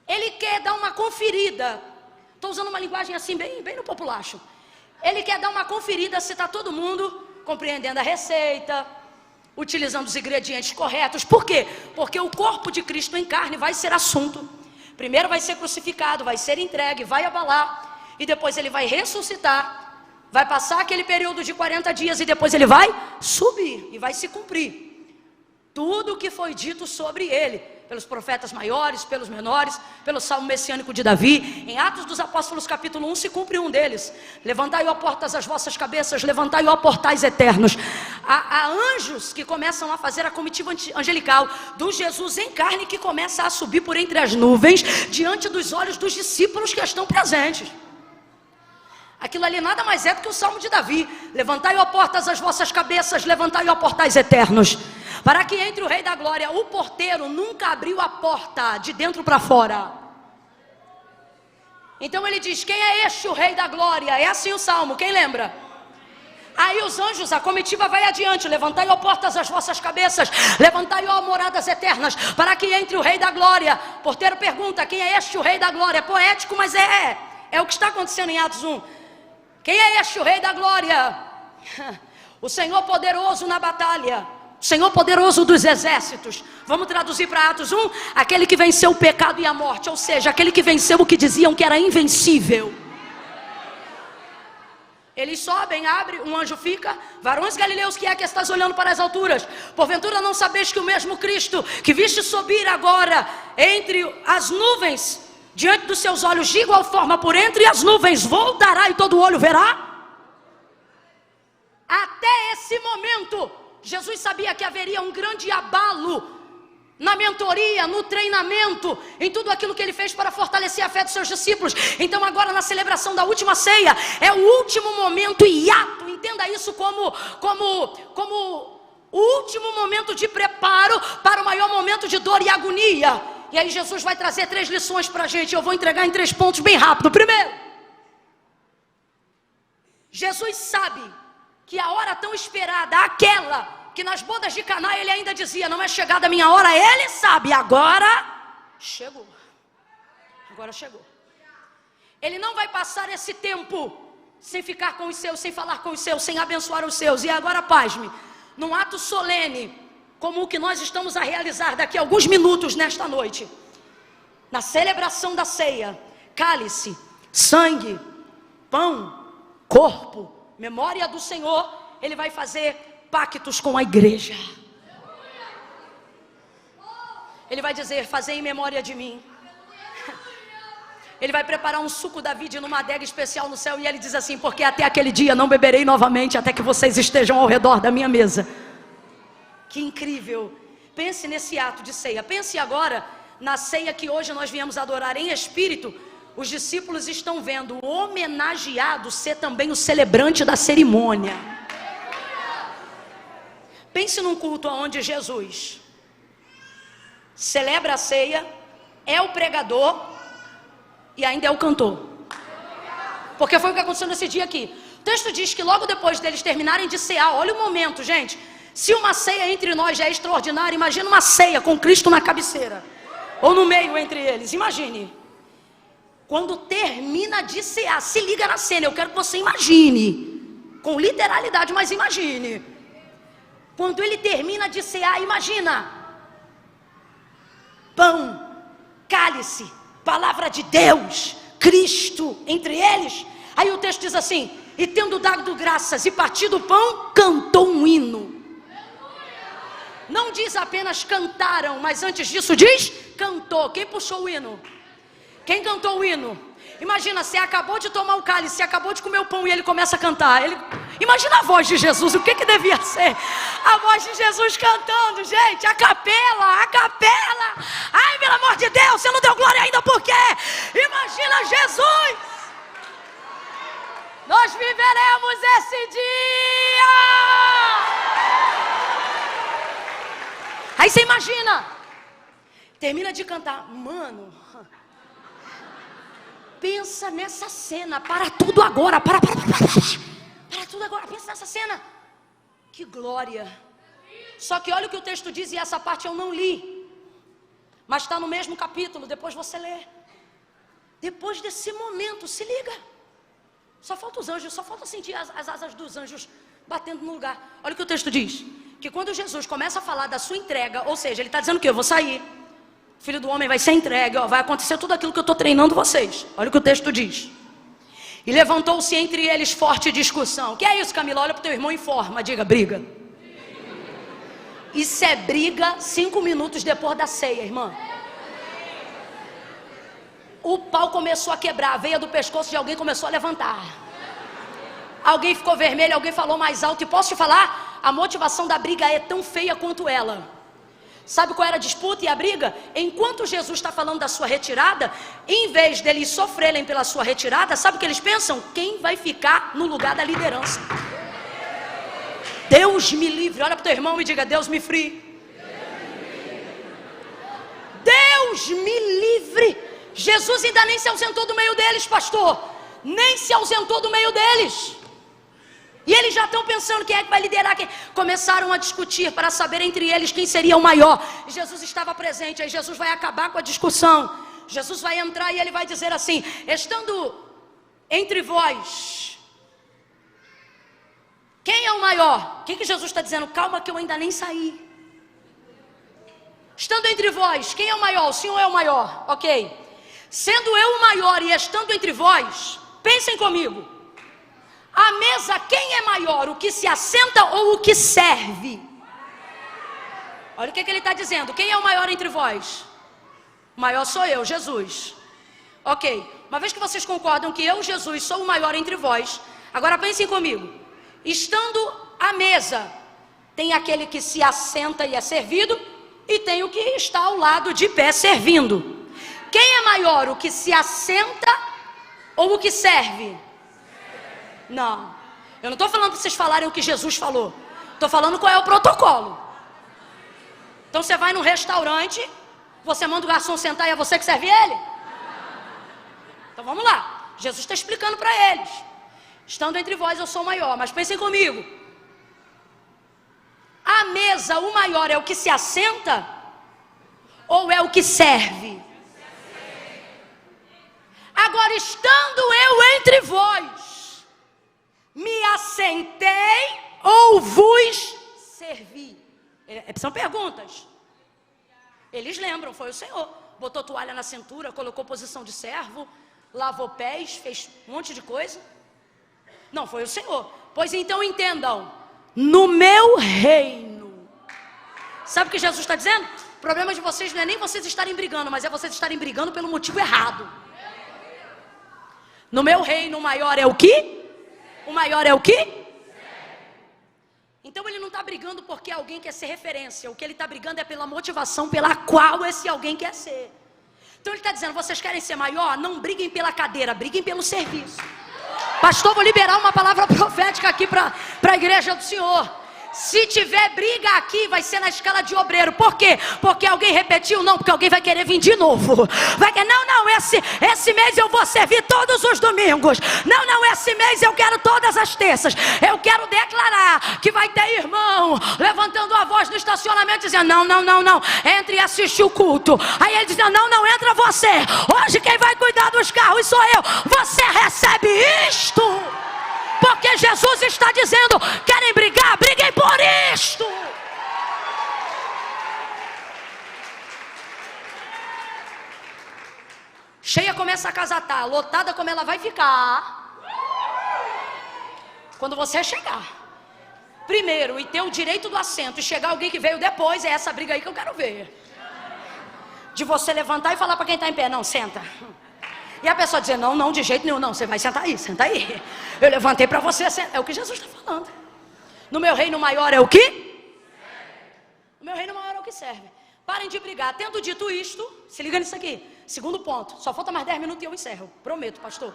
Ele quer dar uma conferida. Estou usando uma linguagem assim bem no populacho. Ele quer dar uma conferida se está todo mundo compreendendo a receita, utilizando os ingredientes corretos. Por quê? Porque o corpo de Cristo em carne vai ser assunto. Primeiro vai ser crucificado, vai ser entregue, vai abalar, e depois ele vai ressuscitar. Vai passar aquele período de 40 dias e depois ele vai subir e vai se cumprir tudo o que foi dito sobre ele, pelos profetas maiores, pelos menores, pelo salmo messiânico de Davi. Em Atos dos Apóstolos capítulo 1 se cumpre um deles: levantai, ó portas, as vossas cabeças, levantai, ó portais eternos. Há anjos que começam a fazer a comitiva angelical do Jesus em carne, que começa a subir por entre as nuvens, diante dos olhos dos discípulos que estão presentes. Aquilo ali nada mais é do que o salmo de Davi: levantai, ó portas, as vossas cabeças, levantai, ó portais eternos, para que entre o Rei da Glória. O porteiro nunca abriu a porta de dentro para fora. Então ele diz: quem é este o Rei da Glória? É assim o salmo, quem lembra? Aí os anjos, a comitiva vai adiante: levantai, ó portas, as vossas cabeças, levantai, ó moradas eternas, para que entre o Rei da Glória. O porteiro pergunta: quem é este o Rei da Glória? É poético, mas é o que está acontecendo em Atos 1. Quem é este o Rei da Glória? O Senhor poderoso na batalha, o Senhor poderoso dos exércitos. Vamos traduzir para Atos 1: aquele que venceu o pecado e a morte, ou seja, aquele que venceu o que diziam que era invencível. Eles sobem, abre, um anjo fica: varões galileus, que é que estás olhando para as alturas? Porventura não sabeis que o mesmo Cristo que viste subir agora entre as nuvens, diante dos seus olhos, de igual forma por entre as nuvens voltará, e todo olho verá? Até esse momento Jesus sabia que haveria um grande abalo na mentoria, no treinamento, em tudo aquilo que ele fez para fortalecer a fé dos seus discípulos. Então agora na celebração da última ceia, é o último momento hiato. Entenda isso como o último momento de preparo para o maior momento de dor e agonia. E aí Jesus vai trazer 3 lições para a gente. Eu vou entregar em 3 pontos bem rápido. Primeiro, Jesus sabe que a hora tão esperada, aquela que nas bodas de Caná ele ainda dizia: não é chegada a minha hora. Ele sabe, agora chegou. Agora chegou. Ele não vai passar esse tempo sem ficar com os seus, sem falar com os seus, sem abençoar os seus. E agora, pasme, num ato solene como o que nós estamos a realizar daqui a alguns minutos nesta noite, na celebração da ceia, cálice, sangue, pão, corpo, memória do Senhor, ele vai fazer pactos com a igreja. Ele vai dizer: fazei em memória de mim. Ele vai preparar um suco da vida numa adega especial no céu, e ele diz assim: porque até aquele dia não beberei novamente, até que vocês estejam ao redor da minha mesa. Que incrível! Pense nesse ato de ceia. Pense agora na ceia que hoje nós viemos adorar em espírito, os discípulos estão vendo o homenageado ser também o celebrante da cerimônia. Pense num culto onde Jesus celebra a ceia, é o pregador e ainda é o cantor. Porque foi o que aconteceu nesse dia aqui. O texto diz que logo depois deles terminarem de cear, olha o momento, gente. Se uma ceia entre nós já é extraordinária, imagina uma ceia com Cristo na cabeceira, ou no meio entre eles, imagine. Quando termina de cear, se liga na cena, eu quero que você imagine, com literalidade, mas imagine. Quando ele termina de cear, imagina, pão, cálice, palavra de Deus, Cristo entre eles. Aí o texto diz assim: e tendo dado graças e partido o pão, cantou um hino. Não diz apenas cantaram, mas antes disso diz cantou. Quem puxou o hino? Quem cantou o hino? Imagina, você acabou de tomar o cálice, você acabou de comer o pão e ele começa a cantar. Imagina a voz de Jesus, o que devia ser? A voz de Jesus cantando, gente, a capela, a capela. Ai, pelo amor de Deus, você não deu glória ainda por quê? Imagina Jesus. Nós viveremos esse dia. Aí você imagina, termina de cantar, mano, pensa nessa cena, para tudo agora, para tudo agora, pensa nessa cena, que glória. Só que olha o que o texto diz, e essa parte eu não li, mas está no mesmo capítulo, depois você lê. Depois desse momento, se liga, só falta os anjos, só falta sentir as asas dos anjos batendo no lugar. Olha o que o texto diz, que quando Jesus começa a falar da sua entrega, ou seja, ele está dizendo que eu vou sair, o Filho do Homem vai ser entregue, ó, vai acontecer tudo aquilo que eu estou treinando vocês. Olha o que o texto diz. E levantou-se entre eles forte discussão. Que é isso, Camila? Olha para o teu irmão e informa, diga, briga. Isso é briga 5 minutos depois da ceia, irmã. O pau começou a quebrar, a veia do pescoço de alguém começou a levantar. Alguém ficou vermelho, alguém falou mais alto. E posso te falar? A motivação da briga é tão feia quanto ela. Sabe qual era a disputa e a briga? Enquanto Jesus está falando da sua retirada, em vez deles sofrerem pela sua retirada, sabe o que eles pensam? Quem vai ficar no lugar da liderança? Deus me livre. Olha para o teu irmão e diga: Deus me free. Deus me livre. Jesus ainda nem se ausentou do meio deles, pastor. Nem se ausentou do meio deles. E eles já estão pensando quem é que vai liderar quem. Começaram a discutir para saber entre eles quem seria o maior. E Jesus estava presente. Aí Jesus vai acabar com a discussão. Jesus vai entrar e ele vai dizer assim: estando entre vós, quem é o maior? O que Jesus está dizendo? Calma que eu ainda nem saí. Estando entre vós, quem é o maior? O Senhor é o maior, ok. Sendo eu o maior e estando entre vós, pensem comigo. A mesa, quem é maior? O que se assenta ou o que serve? Olha o que ele está dizendo. Quem é o maior entre vós? O maior sou eu, Jesus. Ok, uma vez que vocês concordam que eu, Jesus, sou o maior entre vós, agora pensem comigo. Estando à mesa, tem aquele que se assenta e é servido, e tem o que está ao lado de pé servindo. Quem é maior? O que se assenta ou o que serve? Não, eu não estou falando para vocês falarem o que Jesus falou. Estou falando qual é o protocolo. Então você vai num restaurante, você manda o garçom sentar e é você que serve ele? Então vamos lá, Jesus está explicando para eles. Estando entre vós eu sou o maior, mas pensem comigo. A mesa, o maior é o que se assenta ou é o que serve? Agora, estando eu entre vós, me assentei ou vos servi? São perguntas. Eles lembram, foi o Senhor. Botou toalha na cintura, colocou posição de servo, lavou pés, fez um monte de coisa. Não, foi o Senhor. Pois então entendam, no meu reino. Sabe o que Jesus está dizendo? O problema de vocês não é nem vocês estarem brigando, mas é vocês estarem brigando pelo motivo errado. No meu reino o maior é o quê? O maior é o quê? Então ele não está brigando porque alguém quer ser referência. O que ele está brigando é pela motivação pela qual esse alguém quer ser. Então ele está dizendo, vocês querem ser maior? Não briguem pela cadeira, briguem pelo serviço. Pastor, vou liberar uma palavra profética aqui para a igreja do Senhor. Se tiver briga aqui, vai ser na escala de obreiro. Por quê? Porque alguém repetiu? Não, porque alguém vai querer vir de novo. Vai querer, não, esse mês eu vou servir todos os domingos. Não, esse mês eu quero todas as terças. Eu quero declarar que vai ter irmão levantando a voz no estacionamento dizendo, não, entre e assiste o culto. Aí ele dizendo, não, entra você. Hoje quem vai cuidar dos carros sou eu. Você recebe isto. Porque Jesus está dizendo, querem brigar? Briguem por isto. Cheia como essa casa está, lotada como ela vai ficar quando você chegar primeiro e ter o direito do assento e chegar alguém que veio depois, é essa briga aí que eu quero ver. De você levantar e falar para quem está em pé, não, senta. E a pessoa dizer, não, de jeito nenhum, não, você vai sentar aí, senta aí. Eu levantei para você, é o que Jesus está falando. No meu reino maior é o que? No meu reino maior é o que serve. Parem de brigar. Tendo dito isto, se liga nisso aqui. Segundo ponto, só falta mais 10 minutos e eu encerro. Prometo, pastor.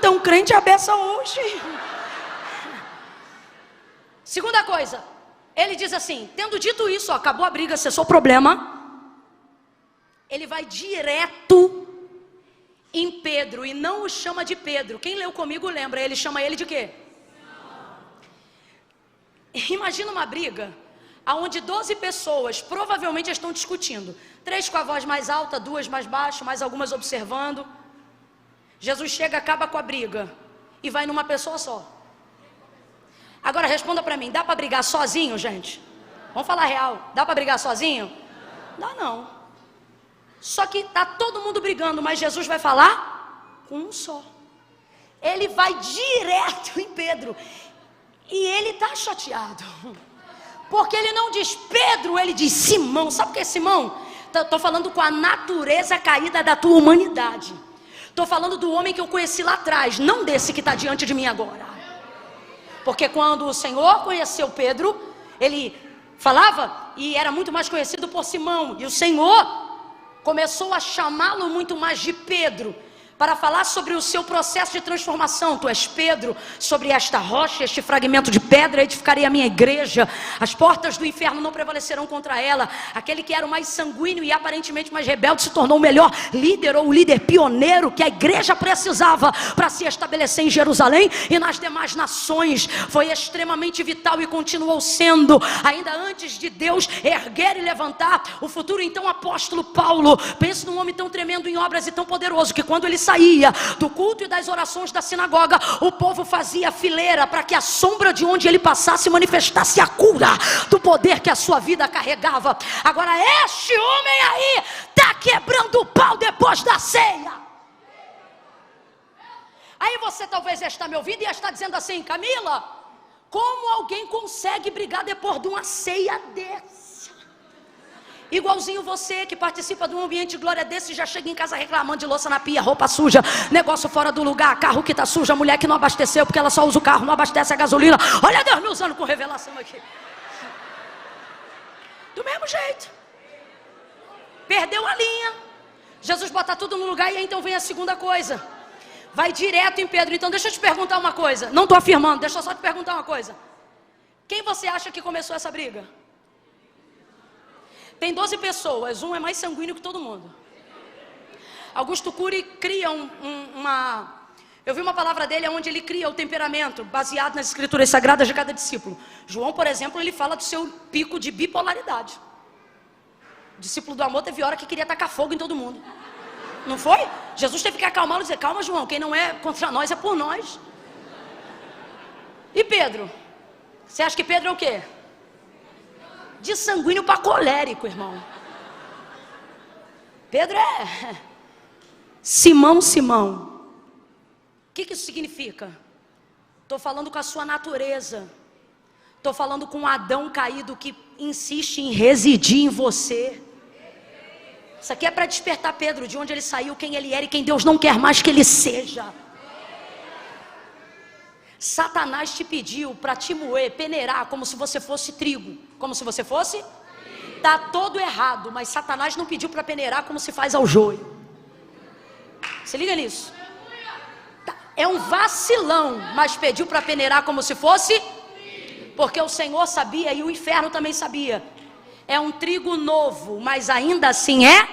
Tão crente a beça hoje. Segunda coisa, ele diz assim, tendo dito isso, ó, acabou a briga, cessou o problema. Ele vai direto em Pedro e não o chama de Pedro. Quem leu comigo lembra, ele chama ele de quê? Imagina uma briga onde 12 pessoas provavelmente estão discutindo, 3 com a voz mais alta, 2 mais baixo, mais algumas observando. Jesus chega, acaba com a briga e vai numa pessoa só. Agora responda para mim, dá para brigar sozinho, gente? Vamos falar real, dá para brigar sozinho? Dá não. Só que está todo mundo brigando, mas Jesus vai falar com um só. Ele vai direto em Pedro. E ele está chateado. Porque ele não diz Pedro, ele diz Simão. Sabe o que é Simão? Estou falando com a natureza caída da tua humanidade. Estou falando do homem que eu conheci lá atrás, não desse que está diante de mim agora. Porque quando o Senhor conheceu Pedro, ele falava e era muito mais conhecido por Simão. E o Senhor começou a chamá-lo muito mais de Pedro, para falar sobre o seu processo de transformação. Tu és Pedro, sobre esta rocha, este fragmento de pedra, edificarei a minha igreja, as portas do inferno não prevalecerão contra ela. Aquele que era o mais sanguíneo e aparentemente mais rebelde se tornou o melhor líder, ou o líder pioneiro que a igreja precisava para se estabelecer em Jerusalém e nas demais nações. Foi extremamente vital e continuou sendo, ainda antes de Deus erguer e levantar o futuro então apóstolo Paulo. Pense num homem tão tremendo em obras e tão poderoso, que quando ele saía do culto e das orações da sinagoga, o povo fazia fileira para que a sombra de onde ele passasse manifestasse a cura do poder que a sua vida carregava. Agora este homem aí está quebrando o pau depois da ceia. Aí você talvez está me ouvindo e está dizendo assim, Camila, como alguém consegue brigar depois de uma ceia dessa? Igualzinho você que participa de um ambiente de glória desse, já chega em casa reclamando de louça na pia, roupa suja, negócio fora do lugar, carro que está sujo, a mulher que não abasteceu porque ela só usa o carro, não abastece a gasolina. Olha Deus me usando com revelação aqui. Do mesmo jeito. Perdeu a linha. Jesus bota tudo no lugar e aí então vem a segunda coisa. Vai direto em Pedro. Então deixa eu te perguntar uma coisa. Não estou afirmando, deixa eu só te perguntar uma coisa. Quem você acha que começou essa briga? Tem 12 pessoas, um é mais sanguíneo que todo mundo. Augusto Cury cria eu vi uma palavra dele onde ele cria o temperamento baseado nas escrituras sagradas de cada discípulo. João, por exemplo, ele fala do seu pico de bipolaridade. O discípulo do amor teve hora que queria tacar fogo em todo mundo. Não foi? Jesus teve que acalmá-lo e dizer, calma João, quem não é contra nós é por nós. E Pedro? Você acha que Pedro é o quê? De sanguíneo para colérico, irmão. Pedro é Simão. O que isso significa? Estou falando com a sua natureza. Estou falando com um Adão caído que insiste em residir em você. Isso aqui é para despertar Pedro de onde ele saiu, quem ele era e quem Deus não quer mais que ele seja. Satanás te pediu para te moer, peneirar, como se você fosse trigo. Como se você fosse? Tá todo errado, mas Satanás não pediu para peneirar como se faz ao joio. Se liga nisso. É um vacilão, mas pediu para peneirar como se fosse, porque o Senhor sabia e o inferno também sabia. É um trigo novo, mas ainda assim é.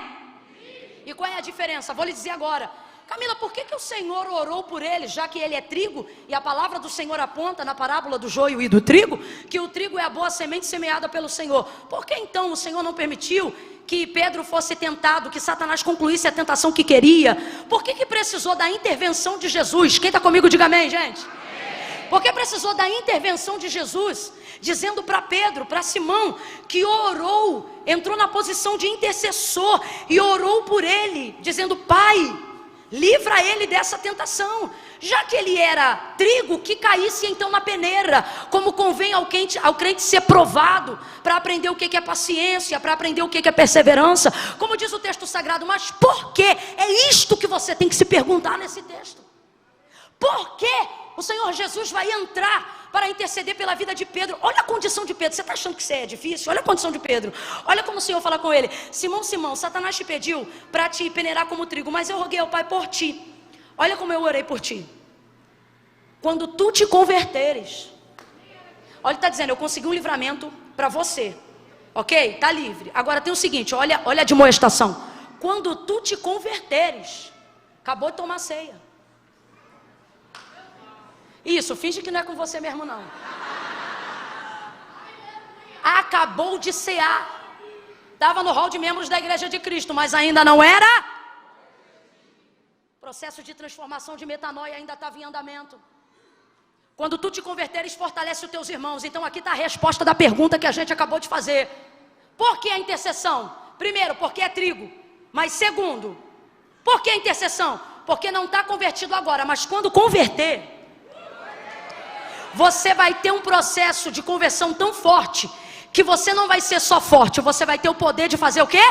E qual é a diferença? Vou lhe dizer agora. Camila, por que o Senhor orou por ele, já que ele é trigo, e a palavra do Senhor aponta na parábola do joio e do trigo, que o trigo é a boa semente semeada pelo Senhor? Por que então o Senhor não permitiu que Pedro fosse tentado, que Satanás concluísse a tentação que queria? Por que precisou da intervenção de Jesus? Quem está comigo, diga amém, gente. Por que precisou da intervenção de Jesus, dizendo para Pedro, para Simão, que orou, entrou na posição de intercessor e orou por ele, dizendo: Pai, livra ele dessa tentação, já que ele era trigo, que caísse então na peneira, como convém ao crente ser provado, para aprender o que é paciência, para aprender o que é perseverança, como diz o texto sagrado. Mas por que? É isto que você tem que se perguntar nesse texto. Por que o Senhor Jesus vai entrar para interceder pela vida de Pedro? Olha a condição de Pedro. Você está achando que isso é difícil? Olha a condição de Pedro. Olha como o Senhor fala com ele: Simão, Simão, Satanás te pediu para te peneirar como trigo, mas eu roguei ao Pai por ti. Olha como eu orei por ti. Quando tu te converteres. Olha, ele está dizendo: eu consegui um livramento para você. Ok? Está livre. Agora tem o seguinte, olha a admoestação. Quando tu te converteres. Acabou de tomar ceia. Isso, finge que não é com você mesmo não. Acabou de cear. Estava no hall de membros da Igreja de Cristo, mas ainda não era. Processo de transformação de metanoia ainda estava em andamento. Quando tu te converteres, fortalece os teus irmãos. Então aqui está a resposta da pergunta que a gente acabou de fazer. Por que a intercessão? Primeiro, porque é trigo. Mas segundo, por que a intercessão? Porque não está convertido agora, mas quando converter, você vai ter um processo de conversão tão forte, que você não vai ser só forte, você vai ter o poder de fazer o quê?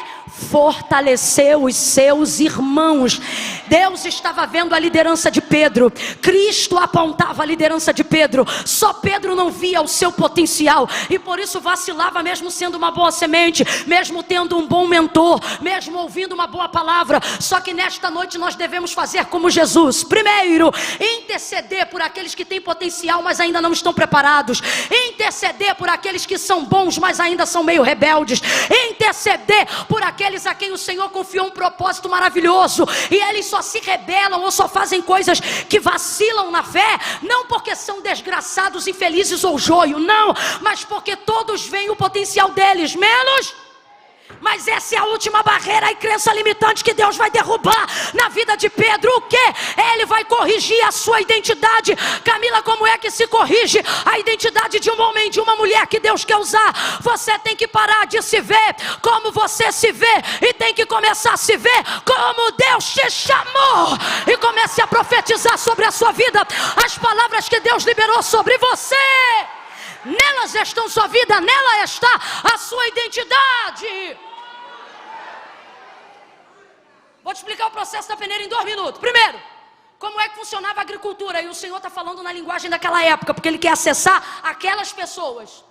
Fortalecer os seus irmãos. Deus estava vendo a liderança de Pedro, Cristo apontava a liderança de Pedro, só Pedro não via o seu potencial, e por isso vacilava, mesmo sendo uma boa semente, mesmo tendo um bom mentor, mesmo ouvindo uma boa palavra. Só que nesta noite nós devemos fazer como Jesus. Primeiro, interceder por aqueles que têm potencial, mas ainda não estão preparados. Interceder por aqueles que são bons, mas ainda são meio rebeldes. Interceder por aqueles a quem o Senhor confiou um propósito maravilhoso, e eles só se rebelam ou só fazem coisas que vacilam na fé, não porque são desgraçados, infelizes ou joio, não, mas porque todos veem o potencial deles, menos. Mas essa é a última barreira e crença limitante que Deus vai derrubar na vida de Pedro. O que? Ele vai corrigir a sua identidade. Camila, como é que se corrige a identidade de um homem, de uma mulher que Deus quer usar? Você tem que parar de se ver como você se vê, e tem que começar a se ver como Deus te chamou, e comece a profetizar sobre a sua vida as palavras que Deus liberou sobre você. Nelas está sua vida, nela está a sua identidade. Vou te explicar o processo da peneira em 2 minutos. Primeiro, como é que funcionava a agricultura? E o Senhor está falando na linguagem daquela época, porque Ele quer acessar aquelas pessoas.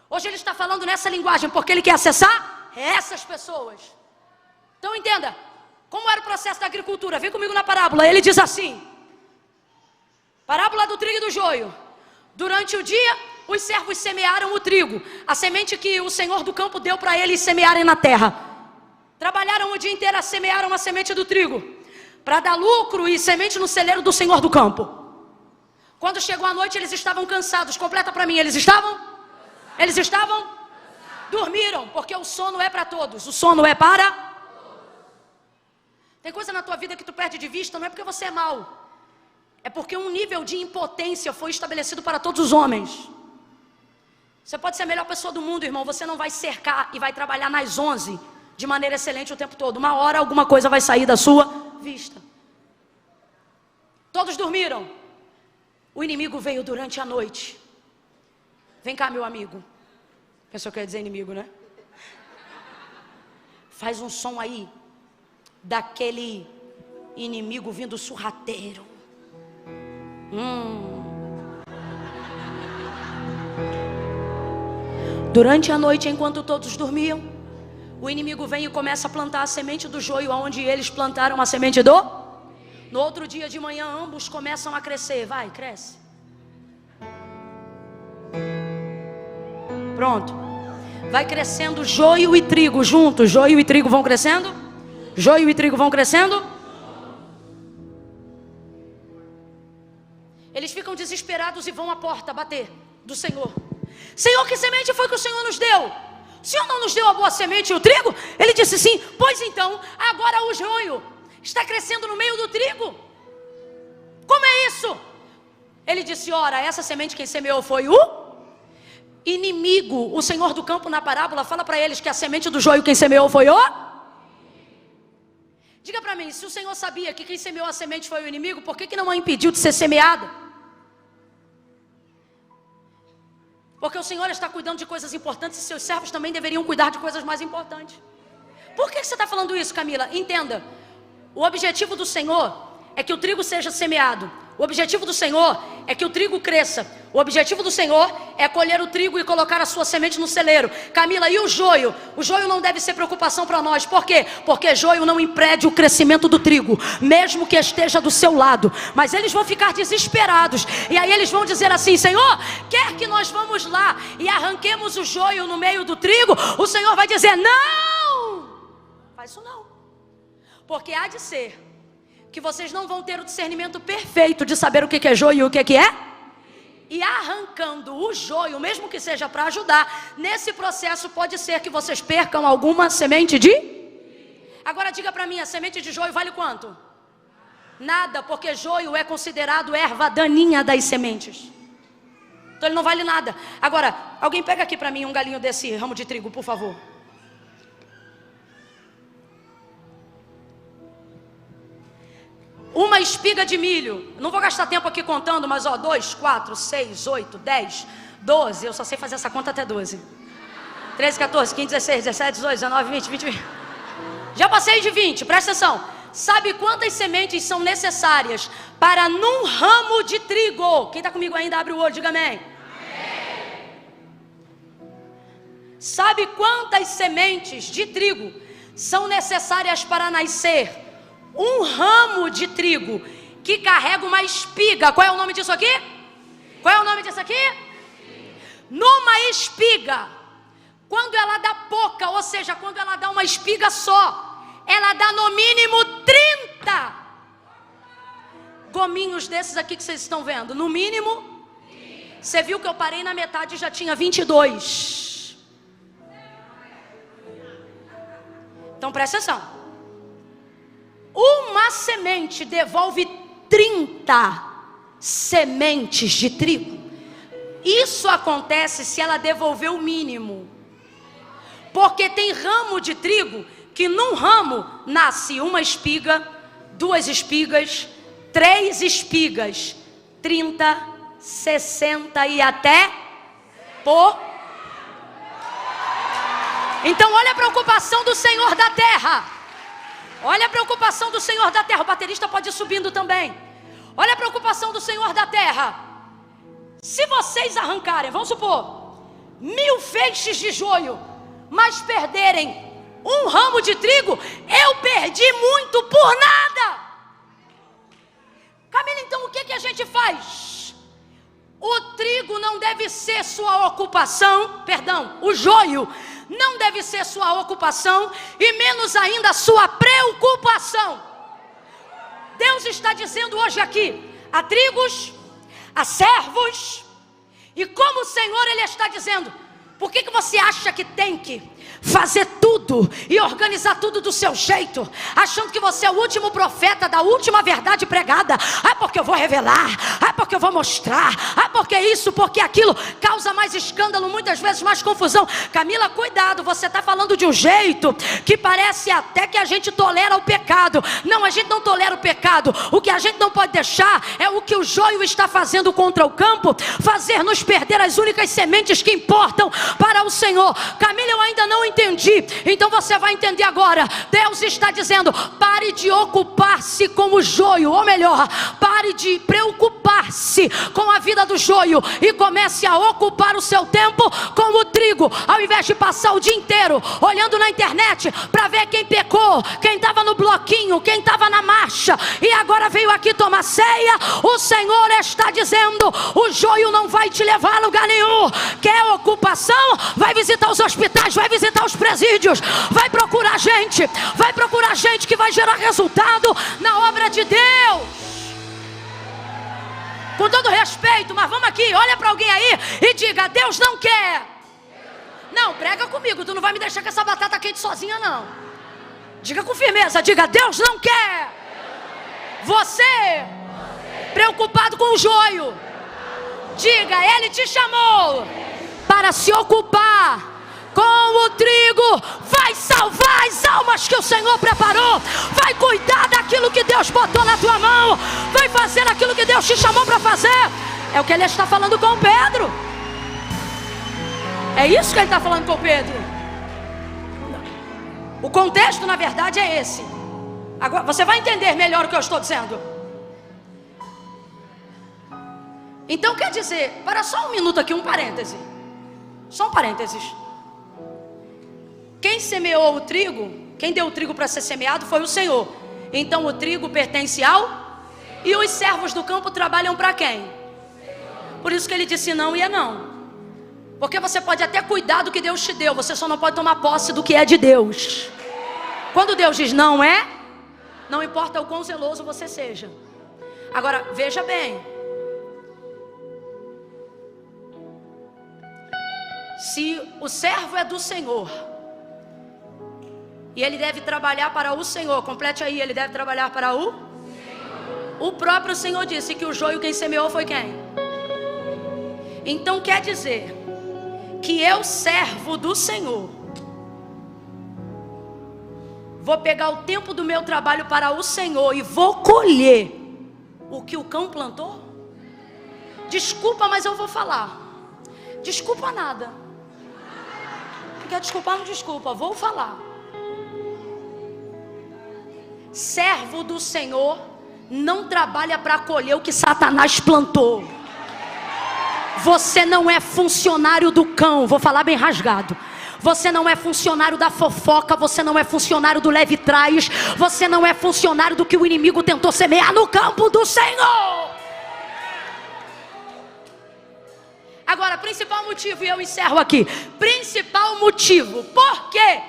Hoje Ele está falando nessa linguagem, porque Ele quer acessar essas pessoas. Então entenda, como era o processo da agricultura? Vem comigo na parábola. Ele diz assim, parábola do trigo e do joio. Durante o dia, os servos semearam o trigo, a semente que o Senhor do campo deu para eles semearem na terra. Trabalharam o dia inteiro, semearam a semente do trigo, para dar lucro e semente no celeiro do Senhor do campo. Quando chegou a noite, eles estavam cansados. Completa para mim, eles estavam? Dormiram, porque o sono é para todos. O sono é para? Tem coisa na tua vida que tu perde de vista, não é porque você é mau, é porque um nível de impotência foi estabelecido para todos os homens. Você pode ser a melhor pessoa do mundo, irmão, você não vai cercar e vai trabalhar nas 11 de maneira excelente o tempo todo. Uma hora alguma coisa vai sair da sua vista. Todos dormiram. O inimigo veio durante a noite. Vem cá, meu amigo. Pensou que eu ia dizer inimigo, né? Faz um som aí daquele inimigo vindo sorrateiro. Durante a noite, enquanto todos dormiam, o inimigo vem e começa a plantar a semente do joio onde eles plantaram a semente do... No outro dia de manhã, ambos começam a crescer. Vai, cresce. Pronto. Vai crescendo joio e trigo juntos. Joio e trigo vão crescendo. Joio e trigo vão crescendo. Eles ficam desesperados e vão à porta bater do Senhor. Senhor, que semente foi que o Senhor nos deu? O Senhor não nos deu a boa semente e o trigo? Ele disse sim. Pois então, agora o joio está crescendo no meio do trigo. Como é isso? Ele disse, ora, essa semente quem semeou foi o inimigo. O Senhor do campo na parábola fala para eles que a semente do joio quem semeou foi o... Diga para mim, se o Senhor sabia que quem semeou a semente foi o inimigo, por que não a impediu de ser semeada? Porque o Senhor está cuidando de coisas importantes e seus servos também deveriam cuidar de coisas mais importantes. Por que você está falando isso, Camila? Entenda, o objetivo do Senhor é que o trigo seja semeado. O objetivo do Senhor é que o trigo cresça. O objetivo do Senhor é colher o trigo e colocar a sua semente no celeiro. Camila, e o joio? O joio não deve ser preocupação para nós. Por quê? Porque joio não impede o crescimento do trigo, mesmo que esteja do seu lado. Mas eles vão ficar desesperados. E aí eles vão dizer assim, Senhor, quer que nós vamos lá e arranquemos o joio no meio do trigo? O Senhor vai dizer, não! Faz isso não. Porque há de ser que vocês não vão ter o discernimento perfeito de saber o que é joio e o que é. E arrancando o joio, mesmo que seja para ajudar, nesse processo pode ser que vocês percam alguma semente de... Agora diga para mim, a semente de joio vale quanto? Nada, porque joio é considerado erva daninha das sementes. Então ele não vale nada. Agora, alguém pega aqui para mim um galinho desse ramo de trigo, por favor. Uma espiga de milho, não vou gastar tempo aqui contando, mas ó, 2, 4, 6, 8, 10, 12, eu só sei fazer essa conta até 12. 13, 14, 15, 16, 17, 18, 19, 20, 20. Já passei de 20, presta atenção. Sabe quantas sementes são necessárias para num ramo de trigo? Quem está comigo ainda, abre o olho, diga amém. Sabe quantas sementes de trigo são necessárias para nascer um ramo de trigo que carrega uma espiga? Qual é o nome disso aqui? Qual é o nome disso aqui? Numa espiga, quando ela dá pouca, ou seja, quando ela dá uma espiga só, ela dá no mínimo 30 gominhos desses aqui que vocês estão vendo. No mínimo, você viu que eu parei na metade e já tinha 22. Então presta atenção. Uma semente devolve 30 sementes de trigo. Isso acontece se ela devolver o mínimo. Porque tem ramo de trigo que num ramo nasce uma espiga, 2 espigas, 3 espigas, 30, 60 e até por... Então olha a preocupação do Senhor da terra. Olha a preocupação do Senhor da terra. O baterista pode ir subindo também. Olha a preocupação do Senhor da terra. Se vocês arrancarem, vamos supor, 1000 feixes de joio, mas perderem um ramo de trigo, eu perdi muito por nada. Camila, então o que a gente faz? O trigo não deve ser sua ocupação, perdão, o joio não deve ser sua ocupação e menos ainda sua preocupação. Deus está dizendo hoje aqui, a trigos, a servos, e como o Senhor Ele está dizendo, por que você acha que tem que fazer tudo e organizar tudo do seu jeito, achando que você é o último profeta da última verdade pregada? Ah, porque eu vou revelar, ah, porque eu vou mostrar, ah, porque isso, porque aquilo, causa mais escândalo, muitas vezes mais confusão. Camila, cuidado, você está falando de um jeito que parece até que a gente tolera o pecado. Não, a gente não tolera o pecado. O que a gente não pode deixar é o que o joio está fazendo contra o campo, fazer nos perder as únicas sementes que importam para o Senhor. Senhor. Camila, eu ainda não entendi. Então você vai entender agora. Deus está dizendo: pare de ocupar-se com o joio, ou melhor, pare de preocupar-se com a vida do joio e comece a ocupar o seu tempo com o trigo, ao invés de passar o dia inteiro olhando na internet para ver quem pecou, quem estava no bloquinho, quem estava na marcha e agora veio aqui tomar ceia. O Senhor está dizendo: o joio não vai te levar a lugar nenhum. Quer ocupação? Vai visitar os hospitais, vai visitar os presídios, vai procurar gente que vai gerar resultado na obra de Deus. Com todo respeito, mas vamos aqui, olha para alguém aí e diga: Deus não quer. Não, prega comigo, tu não vai me deixar com essa batata quente sozinha não. Diga com firmeza, diga: Deus não quer. Você preocupado com o joio, diga: Ele te chamou para se ocupar com o trigo. Vai salvar as almas que o Senhor preparou. Vai cuidar daquilo que Deus botou na tua mão. Vai fazer aquilo que Deus te chamou para fazer. É o que Ele está falando com Pedro. É isso que Ele está falando com Pedro. O contexto, na verdade, é esse. Agora você vai entender melhor o que eu estou dizendo. Então quer dizer, para só um minuto aqui, um parêntese. Só um parênteses. Quem semeou o trigo, quem deu o trigo para ser semeado foi o Senhor. Então o trigo pertence ao... E os servos do campo trabalham para quem? Por isso que Ele disse não e é não. Porque você pode até cuidar do que Deus te deu, você só não pode tomar posse do que é de Deus. Quando Deus diz não é, não importa o quão zeloso você seja. Agora, veja bem. Se o servo é do Senhor e ele deve trabalhar para o Senhor, complete aí, ele deve trabalhar para o Senhor. O próprio Senhor disse que o joio quem semeou foi quem? Então quer dizer que eu, servo do Senhor, vou pegar o tempo do meu trabalho para o Senhor e vou colher o que o cão plantou? Desculpa, mas eu vou falar. Desculpa nada. Não quer desculpar, não desculpa, vou falar. Servo do Senhor não trabalha para colher o que Satanás plantou. Você não é funcionário do cão, vou falar bem rasgado. Você não é funcionário da fofoca, você não é funcionário do leve trás, você não é funcionário do que o inimigo tentou semear no campo do Senhor. Agora, principal motivo, e eu encerro aqui. Principal motivo, por quê?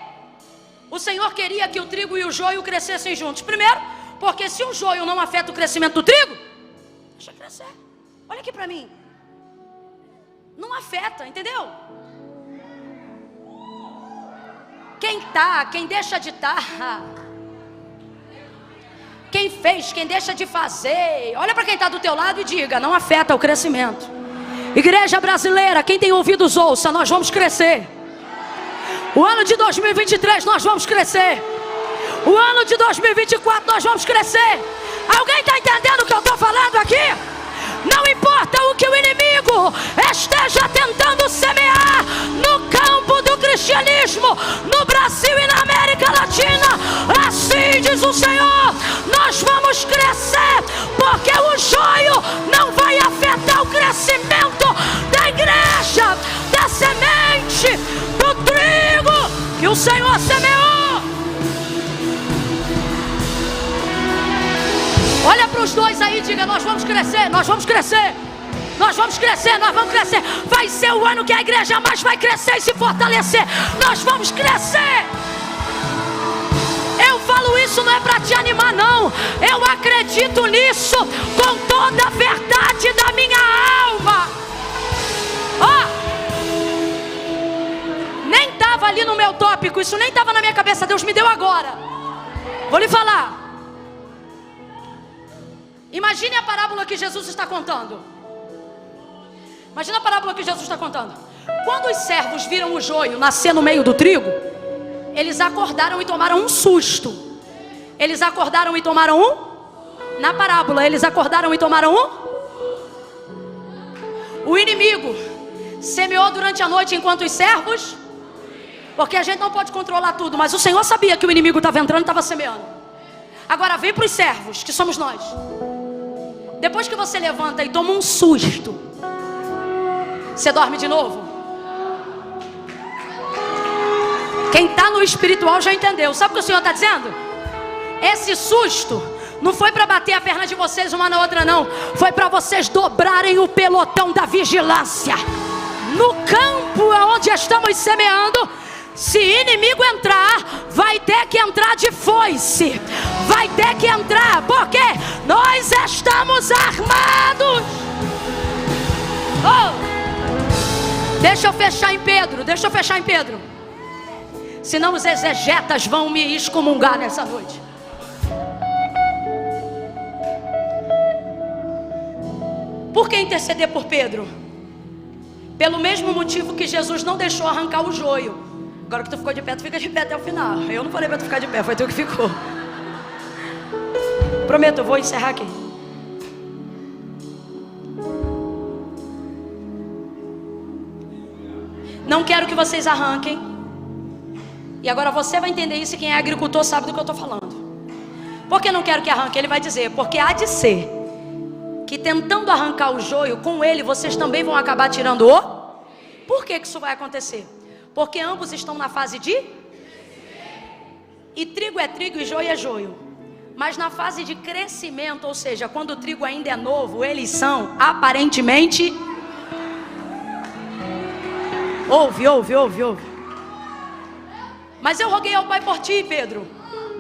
O Senhor queria que o trigo e o joio crescessem juntos. Primeiro, porque se o joio não afeta o crescimento do trigo, deixa crescer. Olha aqui para mim. Não afeta, entendeu? Quem deixa de estar, quem fez, quem deixa de fazer, olha para quem está do teu lado e diga: não afeta o crescimento. Igreja brasileira, quem tem ouvidos ouça, nós vamos crescer. O ano de 2023 nós vamos crescer. O ano de 2024 nós vamos crescer. Alguém está entendendo o que eu estou falando aqui? Não importa o que o inimigo esteja tentando semear no campo do cristianismo, no Brasil e na América Latina, assim diz o Senhor, nós vamos crescer, porque o joio não vai afetar o crescimento da igreja, da semente, do trigo que o Senhor semeou. Olha para os dois aí e diga: nós vamos crescer, nós vamos crescer, nós vamos crescer, nós vamos crescer. Vai ser o ano que a igreja mais vai crescer e se fortalecer. Nós vamos crescer. Eu falo isso não é para te animar não. Eu acredito nisso com toda a verdade da minha alma. Nem estava ali no meu tópico, isso nem estava na minha cabeça, Deus me deu agora. Vou lhe falar. Imagine a parábola que Jesus está contando. Imagina a parábola que Jesus está contando. Quando os servos viram o joio nascer no meio do trigo, eles acordaram e tomaram um susto. Eles acordaram e tomaram um? Na parábola, eles acordaram e tomaram um? O inimigo semeou durante a noite enquanto os servos Porque a gente não pode controlar tudo, mas o Senhor sabia que o inimigo estava entrando e estava semeando. Agora vem para os servos, que somos nós. Depois que você levanta e toma um susto, você dorme de novo? Quem está no espiritual já entendeu. Sabe o que o Senhor está dizendo? Esse susto não foi para bater a perna de vocês uma na outra, não. Foi para vocês dobrarem o pelotão da vigilância. No campo onde estamos semeando, se inimigo entrar, vai ter que entrar de foice. Vai ter que entrar, porque nós estamos armados. Oh, deixa eu fechar em Pedro. Senão os exegetas vão me excomungar nessa noite. Por que interceder por Pedro? Pelo mesmo motivo que Jesus não deixou arrancar o joio. Agora que tu ficou de pé, tu fica de pé até o final. Eu não falei para tu ficar de pé, foi tu que ficou. Prometo, eu vou encerrar aqui. Não quero que vocês arranquem. E agora você vai entender isso, e quem é agricultor sabe do que eu estou falando. Por que não quero que arranque? Ele vai dizer, porque há de ser que tentando arrancar o joio, com ele vocês também vão acabar tirando o... Por que isso vai acontecer? Porque ambos estão na fase de... E trigo é trigo e joio é joio. Mas na fase de crescimento, ou seja, quando o trigo ainda é novo, eles são aparentemente... Ouve. Mas eu roguei ao Pai por ti, Pedro,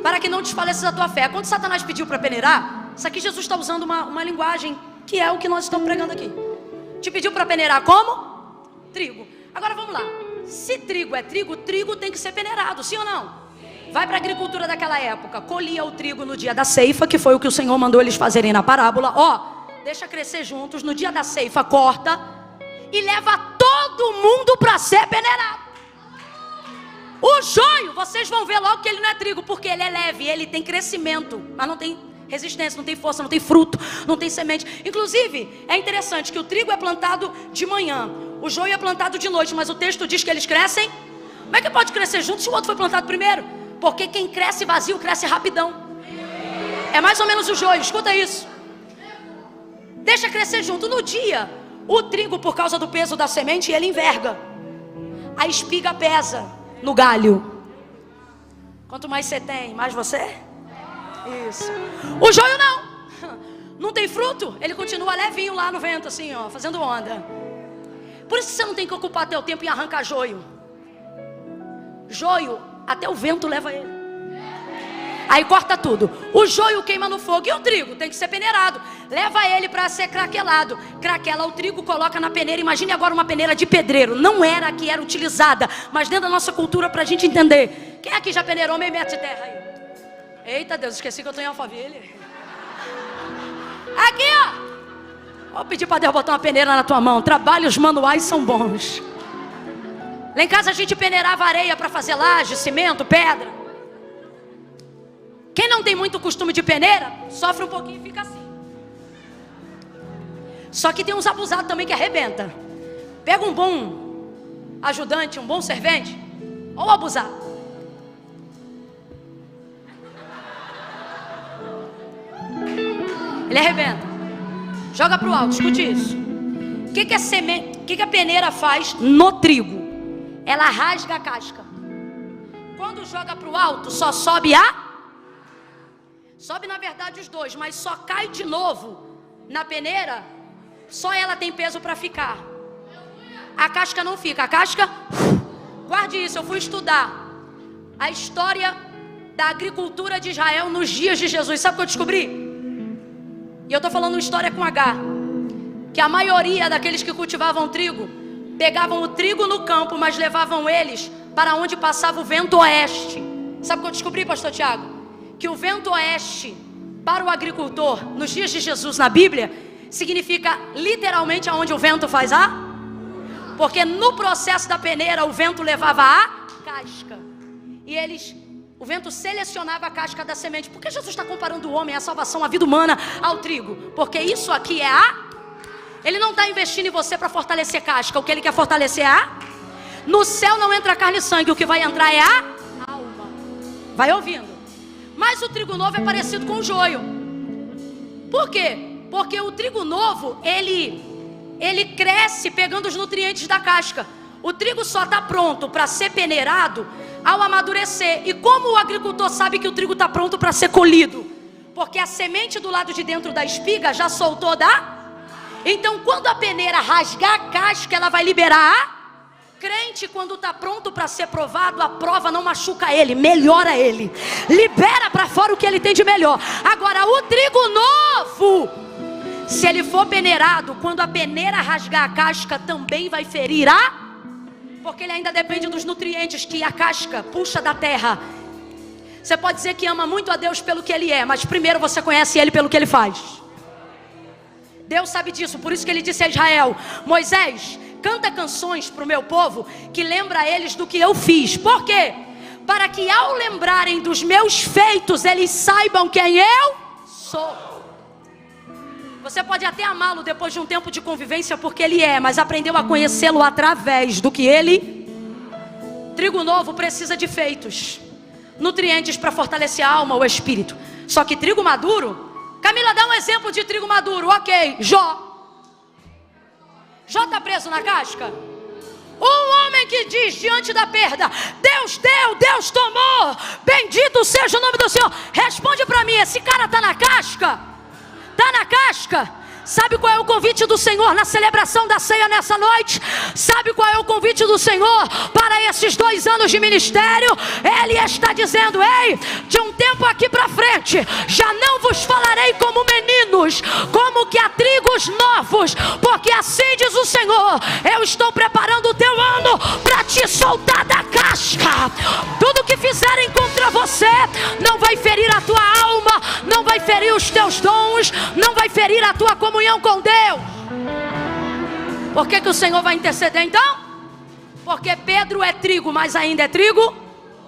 para que não desfaleças a tua fé. Quando Satanás pediu para peneirar, isso aqui Jesus está usando uma linguagem que é o que nós estamos pregando aqui. Te pediu para peneirar como? Trigo. Agora vamos lá. Se trigo é trigo, trigo tem que ser peneirado, sim ou não? Vai para a agricultura daquela época. Colhia o trigo no dia da ceifa, que foi o que o Senhor mandou eles fazerem na parábola. Deixa crescer juntos. No dia da ceifa, corta e leva todo mundo para ser peneirado. O joio, vocês vão ver logo que ele não é trigo, porque ele é leve, ele tem crescimento, mas não tem resistência, não tem força, não tem fruto, não tem semente. Inclusive, é interessante que o trigo é plantado de manhã, o joio é plantado de noite, mas o texto diz que eles crescem. Como é que pode crescer junto se o outro foi plantado primeiro? Porque quem cresce vazio, cresce rapidão. É mais ou menos o joio, escuta isso. Deixa crescer junto. No dia, o trigo, por causa do peso da semente, ele enverga. A espiga pesa no galho. Quanto mais você tem, mais você? Isso. O joio não tem fruto. Ele continua levinho lá no vento, assim, fazendo onda. Por isso você não tem que ocupar teu tempo em arrancar joio. Joio, até o vento leva ele. Aí corta tudo. O joio queima no fogo. E o trigo tem que ser peneirado. Leva ele para ser craquelado. Craquela o trigo, coloca na peneira. Imagine agora uma peneira de pedreiro. Não era a que era utilizada, mas dentro da nossa cultura, para a gente entender. Quem aqui já peneirou meio metro de terra aí? Eita Deus, esqueci que eu estou em Alphaville. Aqui, vou pedir para Deus botar uma peneira na tua mão. Trabalhos manuais são bons. Lá em casa a gente peneirava areia para fazer laje, cimento, pedra. Quem não tem muito costume de peneira, sofre um pouquinho e fica assim. Só que tem uns abusados também que arrebenta. Pega um bom ajudante, um bom servente, ou abusado. Ele arrebenta. Joga para o alto, escute isso. O que a peneira faz no trigo? Ela rasga a casca. Quando joga para o alto, só sobe Sobe na verdade os dois, mas só cai de novo na peneira. Só ela tem peso para ficar. A casca não fica. A casca, guarde isso, eu fui estudar a história da agricultura de Israel nos dias de Jesus. Sabe o que eu descobri? E eu estou falando uma história com H. Que a maioria daqueles que cultivavam trigo pegavam o trigo no campo, mas levavam eles para onde passava o vento oeste. Sabe o que eu descobri, pastor Tiago? Que o vento oeste para o agricultor nos dias de Jesus na Bíblia significa literalmente aonde o vento faz porque no processo da peneira o vento levava a casca e o vento selecionava a casca da semente. Por que Jesus está comparando o homem, a salvação, a vida humana ao trigo? Porque isso aqui ele não está investindo em você para fortalecer casca. O que ele quer fortalecer No céu não entra carne e sangue, o que vai entrar é a alma. Vai ouvindo. Mas o trigo novo é parecido com o joio. Por quê? Porque o trigo novo, ele cresce pegando os nutrientes da casca. O trigo só está pronto para ser peneirado ao amadurecer. E como o agricultor sabe que o trigo está pronto para ser colhido? Porque a semente do lado de dentro da espiga já soltou da... Então quando a peneira rasgar a casca, ela vai liberar a... Crente, quando está pronto para ser provado, a prova não machuca ele, melhora ele, libera para fora o que ele tem de melhor. Agora o trigo novo, se ele for peneirado, quando a peneira rasgar a casca, também vai ferir a... Porque ele ainda depende dos nutrientes que a casca puxa da terra. Você pode dizer que ama muito a Deus pelo que Ele é, mas primeiro você conhece Ele pelo que Ele faz. Deus sabe disso, por isso que Ele disse a Israel: Moisés, canta canções para o meu povo que lembra eles do que eu fiz. Por quê? Para que ao lembrarem dos meus feitos, eles saibam quem eu sou. Você pode até amá-lo depois de um tempo de convivência porque ele é, mas aprendeu a conhecê-lo através do que ele... Trigo novo precisa de feitos, nutrientes para fortalecer a alma, o espírito. Só que trigo maduro... Camila, dá um exemplo de trigo maduro. Ok, Jó. Jó está preso na casca? Um homem que diz diante da perda: Deus deu, Deus tomou, bendito seja o nome do Senhor. Responde para mim, esse cara está na casca? Está na casca? Sabe qual é o convite do Senhor na celebração da ceia nessa noite? Sabe qual é o convite do Senhor para esses 2 anos de ministério? Ele está dizendo: ei, de um tempo aqui para frente, já não vos falarei como meninos, como que a trigos novos, porque assim diz o Senhor: eu estou preparando o teu ano para te soltar da casca. Tudo que fizerem contra você não vai ferir a tua alma, não vai ferir os teus dons, não vai ferir a tua comunhão com Deus. Por que o Senhor vai interceder então? Porque Pedro é trigo, mas ainda é trigo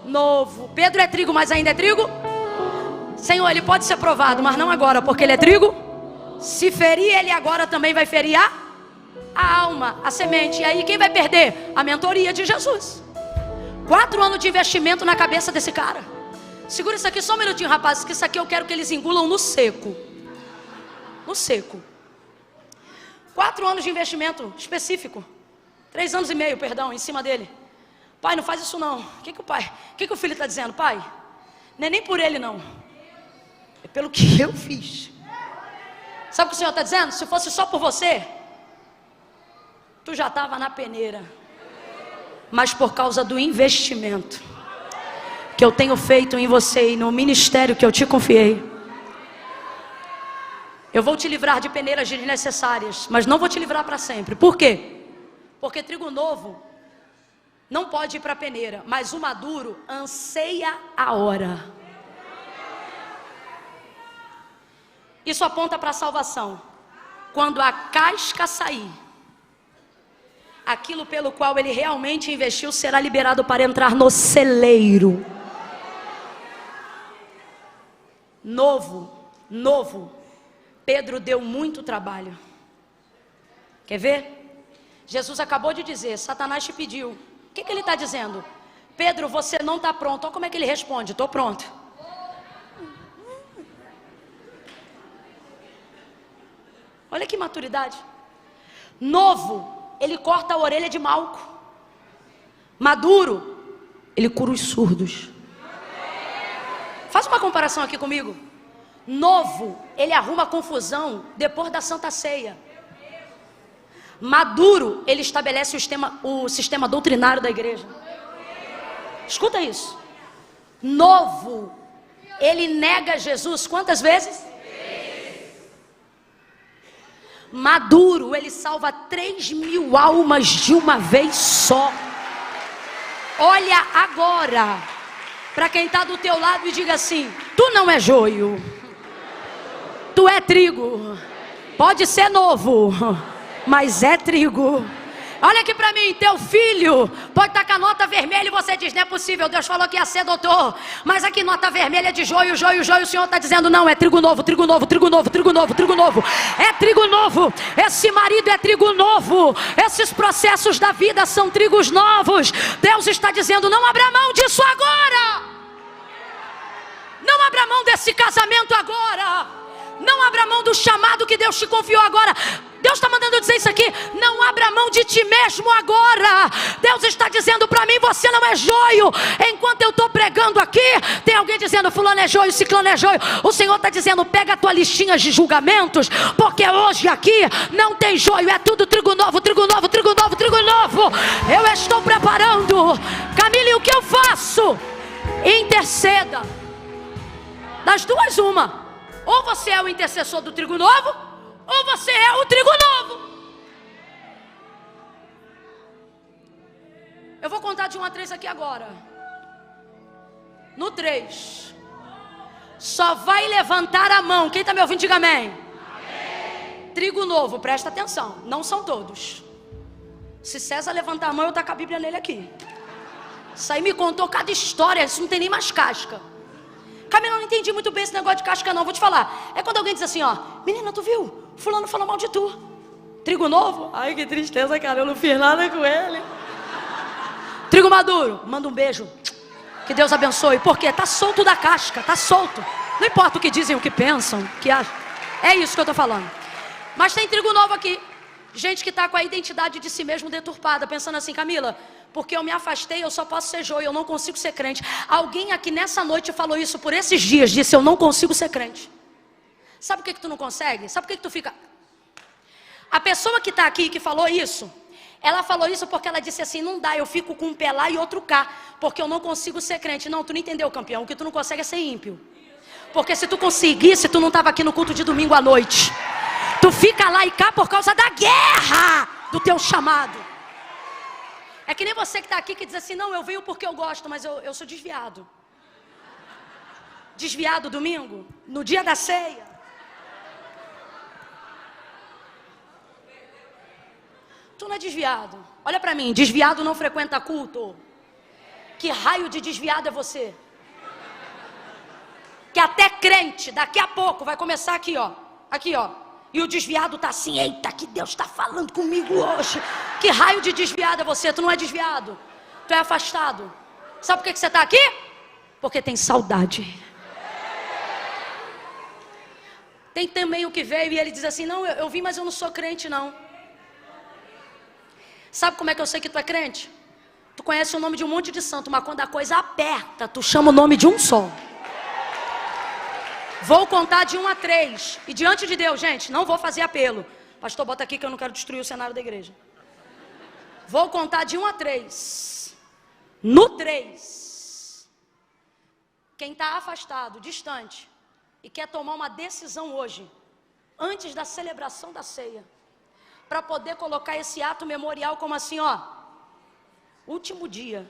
novo. Pedro é trigo, mas ainda é trigo. Senhor, ele pode ser provado, mas não agora, porque ele é trigo. Se ferir ele agora, também vai ferir a alma, a semente. E aí quem vai perder? A mentoria de Jesus. 4 anos de investimento na cabeça desse cara. Segura isso aqui só um minutinho, rapazes, que isso aqui eu quero que eles engulam no seco. No seco. 4 anos de investimento específico. 3 anos e meio, perdão, em cima dele. Pai, não faz isso não. O que o filho está dizendo? Pai, não é nem por ele não, é pelo que eu fiz. Sabe o que o Senhor está dizendo? Se fosse só por você, tu já estava na peneira. Mas por causa do investimento que eu tenho feito em você e no ministério que eu te confiei, eu vou te livrar de peneiras desnecessárias, mas não vou te livrar para sempre. Por quê? Porque trigo novo não pode ir para a peneira, mas o maduro anseia a hora. Isso aponta para a salvação. Quando a casca sair, aquilo pelo qual ele realmente investiu será liberado para entrar no celeiro. Novo. Pedro deu muito trabalho. Quer ver? Jesus acabou de dizer: Satanás te pediu. O que ele está dizendo? Pedro, você não está pronto. Olha como é que ele responde: estou pronto. Olha que maturidade. Novo, ele corta a orelha de Malco. Maduro, ele cura os surdos. Faz uma comparação aqui comigo. Novo, ele arruma confusão depois da Santa Ceia. Maduro, ele estabelece o sistema doutrinário da igreja. Escuta isso. Novo, ele nega Jesus quantas vezes? Maduro, ele salva 3.000 almas de uma vez só. Olha agora para quem está do teu lado e diga assim: tu não é joio, tu é trigo. Pode ser novo, mas é trigo. Olha aqui para mim, teu filho pode estar com a nota vermelha e você você diz, não é possível, Deus falou que ia ser doutor, mas aqui nota vermelha de joio, joio, joio, o Senhor está dizendo, não, é trigo novo, trigo novo, trigo novo, trigo novo, trigo novo, é trigo novo, esse marido é trigo novo, esses processos da vida são trigos novos. Deus está dizendo, não abra mão disso agora, não abra mão desse casamento agora, não abra mão do chamado que Deus te confiou agora. Deus está mandando dizer isso aqui, não abra mão de ti mesmo agora. Deus está dizendo para mim, você não é joio. Enquanto eu estou pregando aqui, tem alguém dizendo, fulano é joio, ciclano é joio. O Senhor está dizendo, pega a tua listinha de julgamentos, porque hoje aqui não tem joio, é tudo trigo novo, trigo novo, trigo novo, trigo novo. Eu estou preparando. Camille, o que eu faço? Interceda. Das duas uma, ou você é o intercessor do trigo novo, ou você é o trigo novo. Eu vou contar de 1 a 3 aqui agora. No 3, só vai levantar a mão. Quem está me ouvindo, diga amém. Amém. Trigo novo, presta atenção, não são todos. Se César levantar a mão, eu taco a Bíblia nele aqui. Isso aí me contou cada história, isso não tem nem mais casca. Camila, eu não entendi muito bem esse negócio de casca não, vou te falar. É quando alguém diz assim, ó, menina, tu viu? Fulano falou mal de tu. Trigo novo? Ai, que tristeza, cara, eu não fiz nada com ele. Trigo maduro, manda um beijo. Que Deus abençoe. Porque tá solto da casca, tá solto. Não importa o que dizem, o que pensam, o que acham. É isso que eu tô falando. Mas tem trigo novo aqui. Gente que tá com a identidade de si mesmo deturpada, pensando assim, Camila, porque eu me afastei, eu só posso ser joio, eu não consigo ser crente. Alguém aqui nessa noite falou isso por esses dias, disse, eu não consigo ser crente. Sabe por que tu não consegue? Sabe por que tu fica... A pessoa que está aqui, que falou isso, ela falou isso porque ela disse assim, não dá, eu fico com um pé lá e outro cá, porque eu não consigo ser crente. Não, tu não entendeu, campeão, o que tu não consegue é ser ímpio. Porque se tu conseguisse, tu não estava aqui no culto de domingo à noite. Tu fica lá e cá por causa da guerra do teu chamado. É que nem você que está aqui que diz assim, não, eu venho porque eu gosto, mas eu sou desviado. Desviado domingo, no dia da ceia. Tu não é desviado. Olha para mim, desviado não frequenta culto. Que raio de desviado é você? Que até crente, daqui a pouco, vai começar aqui, ó. Aqui, ó. E o desviado tá assim, eita, que Deus está falando comigo hoje. Que raio de desviado é você? Tu não é desviado. Tu é afastado. Sabe por que você está aqui? Porque tem saudade. Tem também o que veio e ele diz assim, não, eu vim, mas eu não sou crente, não. Sabe como é que eu sei que tu é crente? Tu conhece o nome de um monte de santo, mas quando a coisa aperta, tu chama o nome de um só. Vou contar de 1 a 3. E diante de Deus, gente, não vou fazer apelo. Pastor, bota aqui que eu não quero destruir o cenário da igreja. Vou contar de 1 a 3. No 3, quem está afastado, distante, e quer tomar uma decisão hoje, antes da celebração da ceia, para poder colocar esse ato memorial como assim, ó, último dia,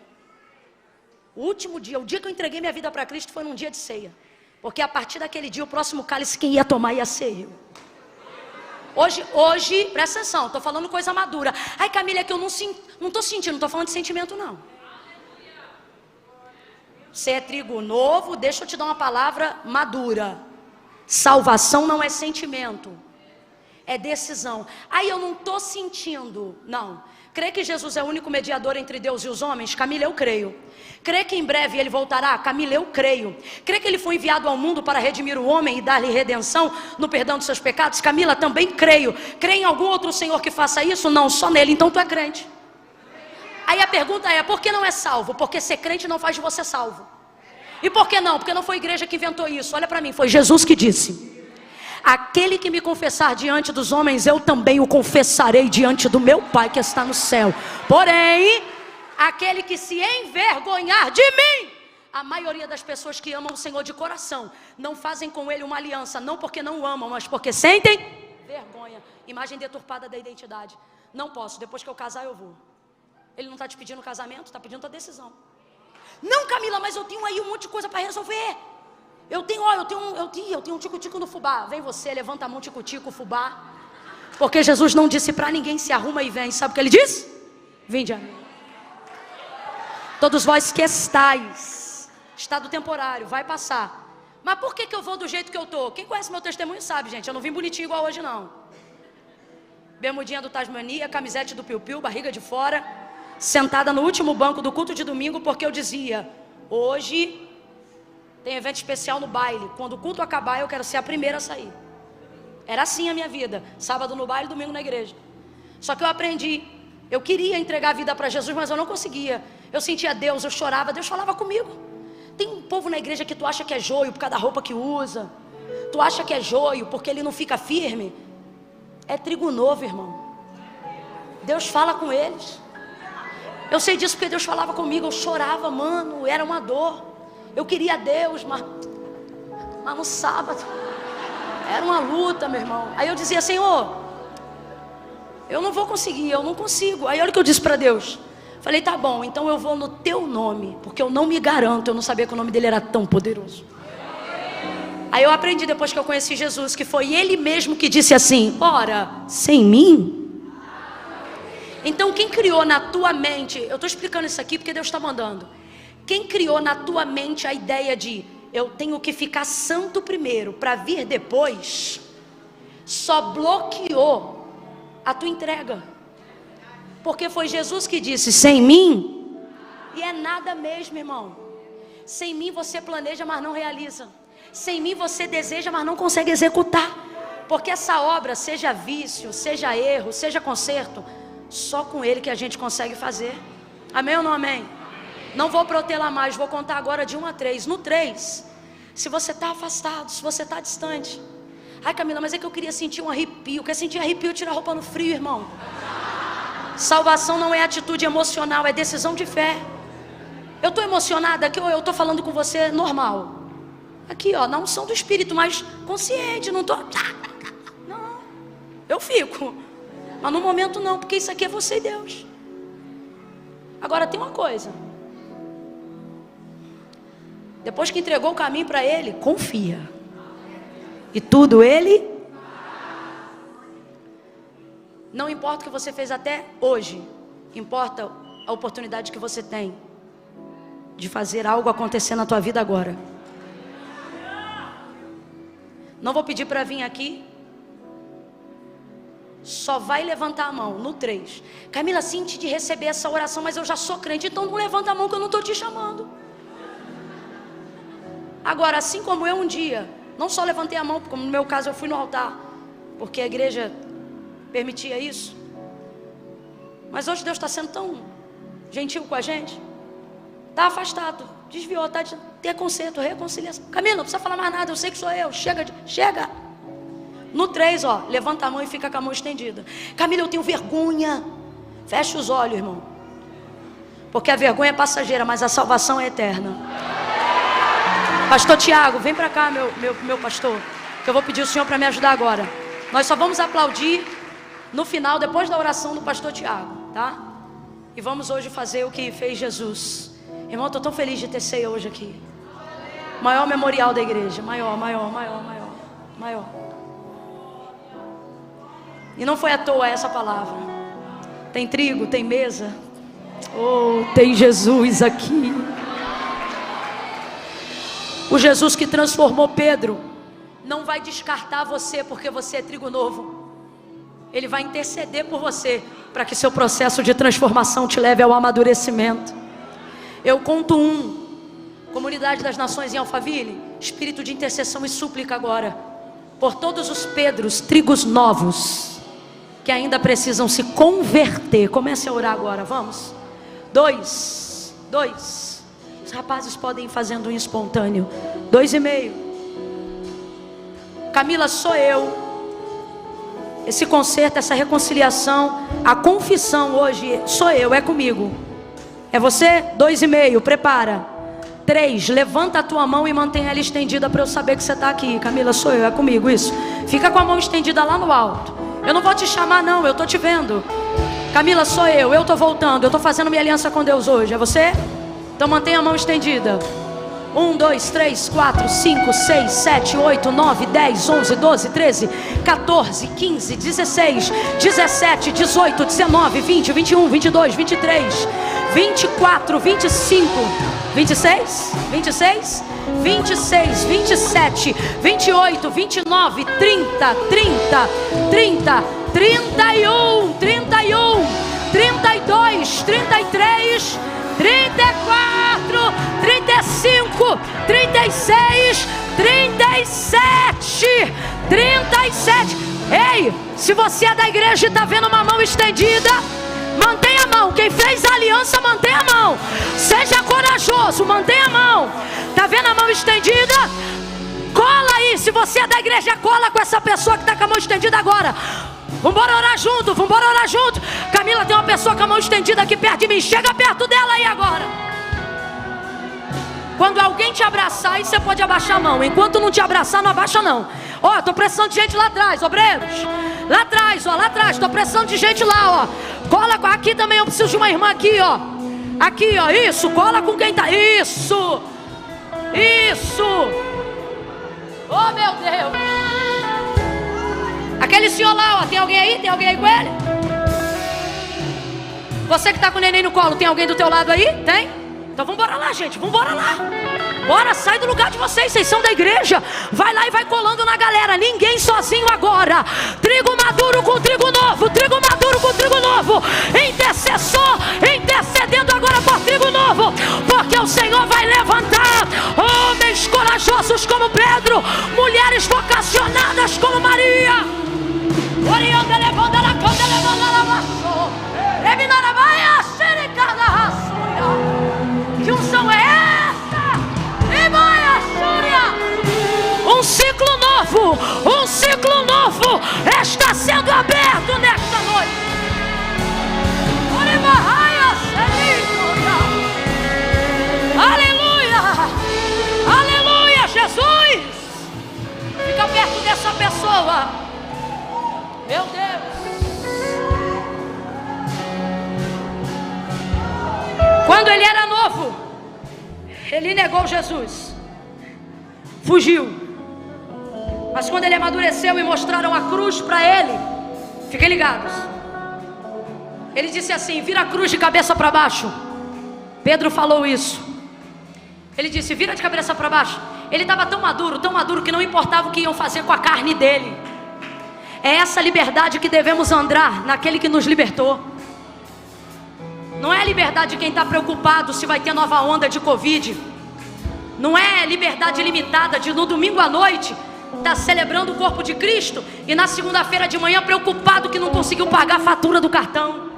o dia que eu entreguei minha vida para Cristo foi num dia de ceia, porque a partir daquele dia o próximo cálice quem ia tomar ia ser eu. Hoje, presta atenção, estou falando coisa madura. Ai, Camila, é que eu não estou sentindo, não estou falando de sentimento não. Você é trigo novo, deixa eu te dar uma palavra madura. Salvação não é sentimento, é decisão. Aí eu não estou sentindo, não. Crê que Jesus é o único mediador entre Deus e os homens? Camila, eu creio. Crê que em breve ele voltará? Camila, eu creio. Crê que ele foi enviado ao mundo para redimir o homem e dar-lhe redenção no perdão dos seus pecados? Camila, também creio. Crê em algum outro Senhor que faça isso? Não, só nele, então tu é crente. Aí a pergunta é, por que não é salvo? Porque ser crente não faz de você salvo. E por que não? Porque não foi a igreja que inventou isso. Olha para mim, foi Jesus que disse: aquele que me confessar diante dos homens, eu também o confessarei diante do meu Pai que está no céu. Porém, aquele que se envergonhar de mim, a maioria das pessoas que amam o Senhor de coração, não fazem com ele uma aliança, não porque não o amam, mas porque sentem vergonha. Imagem deturpada da identidade. Não posso, depois que eu casar eu vou. Ele não está te pedindo casamento, está pedindo a decisão. Não, Camila, mas eu tenho aí um monte de coisa para resolver. Eu tenho um tico-tico no fubá. Vem você, levanta a mão, tico-tico, fubá. Porque Jesus não disse para ninguém, se arruma e vem. Sabe o que ele disse? Vinde a mim. Todos vós que estáis, estado temporário, vai passar. Mas por que eu vou do jeito que eu tô? Quem conhece meu testemunho sabe, gente, eu não vim bonitinho igual hoje não. Bermudinha do Tasmania, camisete do piu-piu, barriga de fora, sentada no último banco do culto de domingo, porque eu dizia, hoje tem evento especial no baile, quando o culto acabar eu quero ser a primeira a sair. Era assim a minha vida, sábado no baile, domingo na igreja. Só que eu aprendi, eu queria entregar a vida para Jesus, mas eu não conseguia. Eu sentia Deus, eu chorava, Deus falava comigo. Tem um povo na igreja que tu acha que é joio por causa da roupa que usa. Tu acha que é joio porque ele não fica firme. É trigo novo, irmão. Deus fala com eles. Eu sei disso porque Deus falava comigo. Eu chorava, mano, era uma dor. Eu queria Deus, mas no sábado era uma luta, meu irmão. Aí eu dizia, Senhor, eu não vou conseguir, eu não consigo. Aí olha o que eu disse para Deus. Falei, tá bom, então eu vou no teu nome, porque eu não me garanto, eu não sabia que o nome dele era tão poderoso. Aí eu aprendi depois que eu conheci Jesus, que foi ele mesmo que disse assim, ora, sem mim? Então quem criou na tua mente, eu estou explicando isso aqui porque Deus está mandando. Quem criou na tua mente a ideia de, eu tenho que ficar santo primeiro, para vir depois, só bloqueou a tua entrega. Porque foi Jesus que disse, sem mim, e é nada mesmo, irmão. Sem mim você planeja, mas não realiza. Sem mim você deseja, mas não consegue executar. Porque essa obra, seja vício, seja erro, seja conserto, só com Ele que a gente consegue fazer. Amém ou não amém? Não vou protelar mais, vou contar agora de 1 a 3. No 3, se você está afastado, se você está distante. Ai, Camila, mas é que eu queria sentir um arrepio. Quer sentir arrepio, tirar a roupa no frio, irmão. Salvação não é atitude emocional, é decisão de fé. Eu estou emocionada aqui ou eu estou falando com você normal? Aqui, ó, na unção do Espírito, mas consciente, não estou... Não, eu fico. Mas no momento não, porque isso aqui é você e Deus. Agora tem uma coisa. Depois que entregou o caminho para Ele, confia. E tudo Ele... Não importa o que você fez até hoje, importa a oportunidade que você tem de fazer algo acontecer na tua vida agora. Não vou pedir para vir aqui. Só vai levantar a mão no 3. Camila, sinto de receber essa oração, mas eu já sou crente, então não levanta a mão que eu não estou te chamando. Agora, assim como eu um dia, não só levantei a mão, como no meu caso eu fui no altar, porque a igreja permitia isso. Mas hoje Deus está sendo tão gentil com a gente. Está afastado, desviou, está de ter conserto, reconciliação. Camila, não precisa falar mais nada, eu sei que sou eu. Chega. No 3, ó, levanta a mão e fica com a mão estendida. Camila, eu tenho vergonha. Fecha os olhos, irmão. Porque a vergonha é passageira, mas a salvação é eterna. Pastor Tiago, vem para cá, meu pastor, que eu vou pedir o senhor para me ajudar agora. Nós só vamos aplaudir no final, depois da oração do pastor Tiago, tá? E vamos hoje fazer o que fez Jesus. Irmão, eu estou tão feliz de ter ceia hoje aqui. Maior memorial da igreja. Maior. E não foi à toa essa palavra. Tem trigo, tem mesa. Oh, tem Jesus aqui. O Jesus que transformou Pedro não vai descartar você porque você é trigo novo. Ele vai interceder por você para que seu processo de transformação te leve ao amadurecimento. Eu conto 1. Comunidade das Nações em Alphaville, espírito de intercessão e súplica agora por todos os Pedros, trigos novos que ainda precisam se converter. Comece a orar agora, vamos. 2. Os rapazes podem ir fazendo um espontâneo. 2,5. Camila, sou eu. Esse conserto, essa reconciliação, a confissão hoje, sou eu, é comigo. É você? 2,5, prepara. 3, levanta a tua mão e mantém ela estendida para eu saber que você está aqui. Camila, sou eu, é comigo, isso. Fica com a mão estendida lá no alto. Eu não vou te chamar não, eu estou te vendo. Camila, sou eu estou voltando, eu estou fazendo minha aliança com Deus hoje. É você? Então mantenha a mão estendida. 1, 2, 3, 4, 5, 6, 7, 8, 9, 10, 11, 12, 13, 14, 15, 16, 17, 18, 19, 20, 21, 22, 23, 24, 25, 26, 26, 26, 27, 28, 29, 30, 30, 30, 31, 31, 32, 33, 34, 35, 36, 37, 37. Ei, se você é da igreja e está vendo uma mão estendida, mantenha a mão. Quem fez a aliança, mantenha a mão. Seja corajoso, mantenha a mão. Está vendo a mão estendida? Cola aí. Se você é da igreja, cola com essa pessoa que está com a mão estendida agora. Vamos orar junto, vamos orar junto. Camila, tem uma pessoa com a mão estendida aqui perto de mim. Chega perto dela aí agora. Quando alguém te abraçar, aí você pode abaixar a mão. Enquanto não te abraçar, não abaixa não. Ó, tô precisando de gente lá atrás, obreiros. Lá atrás, ó, lá atrás. Tô precisando de gente lá, ó. Cola aqui também, eu preciso de uma irmã aqui, ó. Aqui, ó, isso. Cola com quem tá. Isso. Isso. Oh, meu Deus. Aquele senhor lá, ó. Tem alguém aí? Tem alguém aí com ele? Você que tá com o neném no colo, tem alguém do teu lado aí? Tem? Então vamos embora lá, gente, vamos embora lá. Bora, sai do lugar de vocês são da igreja. Vai lá e vai colando na galera. Ninguém sozinho agora. Trigo maduro com trigo novo. Trigo maduro com trigo novo. Intercessor, intercedendo agora por trigo novo. Porque o Senhor vai levantar homens corajosos como Pedro, mulheres vocacionadas como Maria. Orianda levanta la conta, levanta la baixo. Reminarabaia, xericada raçuia. Que unção é essa? Um ciclo novo está sendo aberto nesta noite. Aleluia, aleluia, Jesus. Fica perto dessa pessoa. Meu Deus. Quando ele era novo, ele negou Jesus, fugiu. Mas quando ele amadureceu e mostraram a cruz para ele, fiquem ligados, ele disse assim: vira a cruz de cabeça para baixo. Pedro falou isso. Ele disse: vira de cabeça para baixo. Ele estava tão maduro que não importava o que iam fazer com a carne dele. É essa liberdade que devemos andar, naquele que nos libertou. Não é a liberdade de quem está preocupado se vai ter nova onda de Covid. Não é liberdade limitada de no domingo à noite estar celebrando o corpo de Cristo e na segunda-feira de manhã preocupado que não conseguiu pagar a fatura do cartão.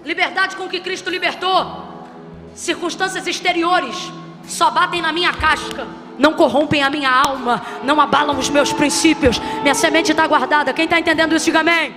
Liberdade com que Cristo libertou. Circunstâncias exteriores só batem na minha casca, não corrompem a minha alma, não abalam os meus princípios. Minha semente está guardada. Quem está entendendo isso, diga amém.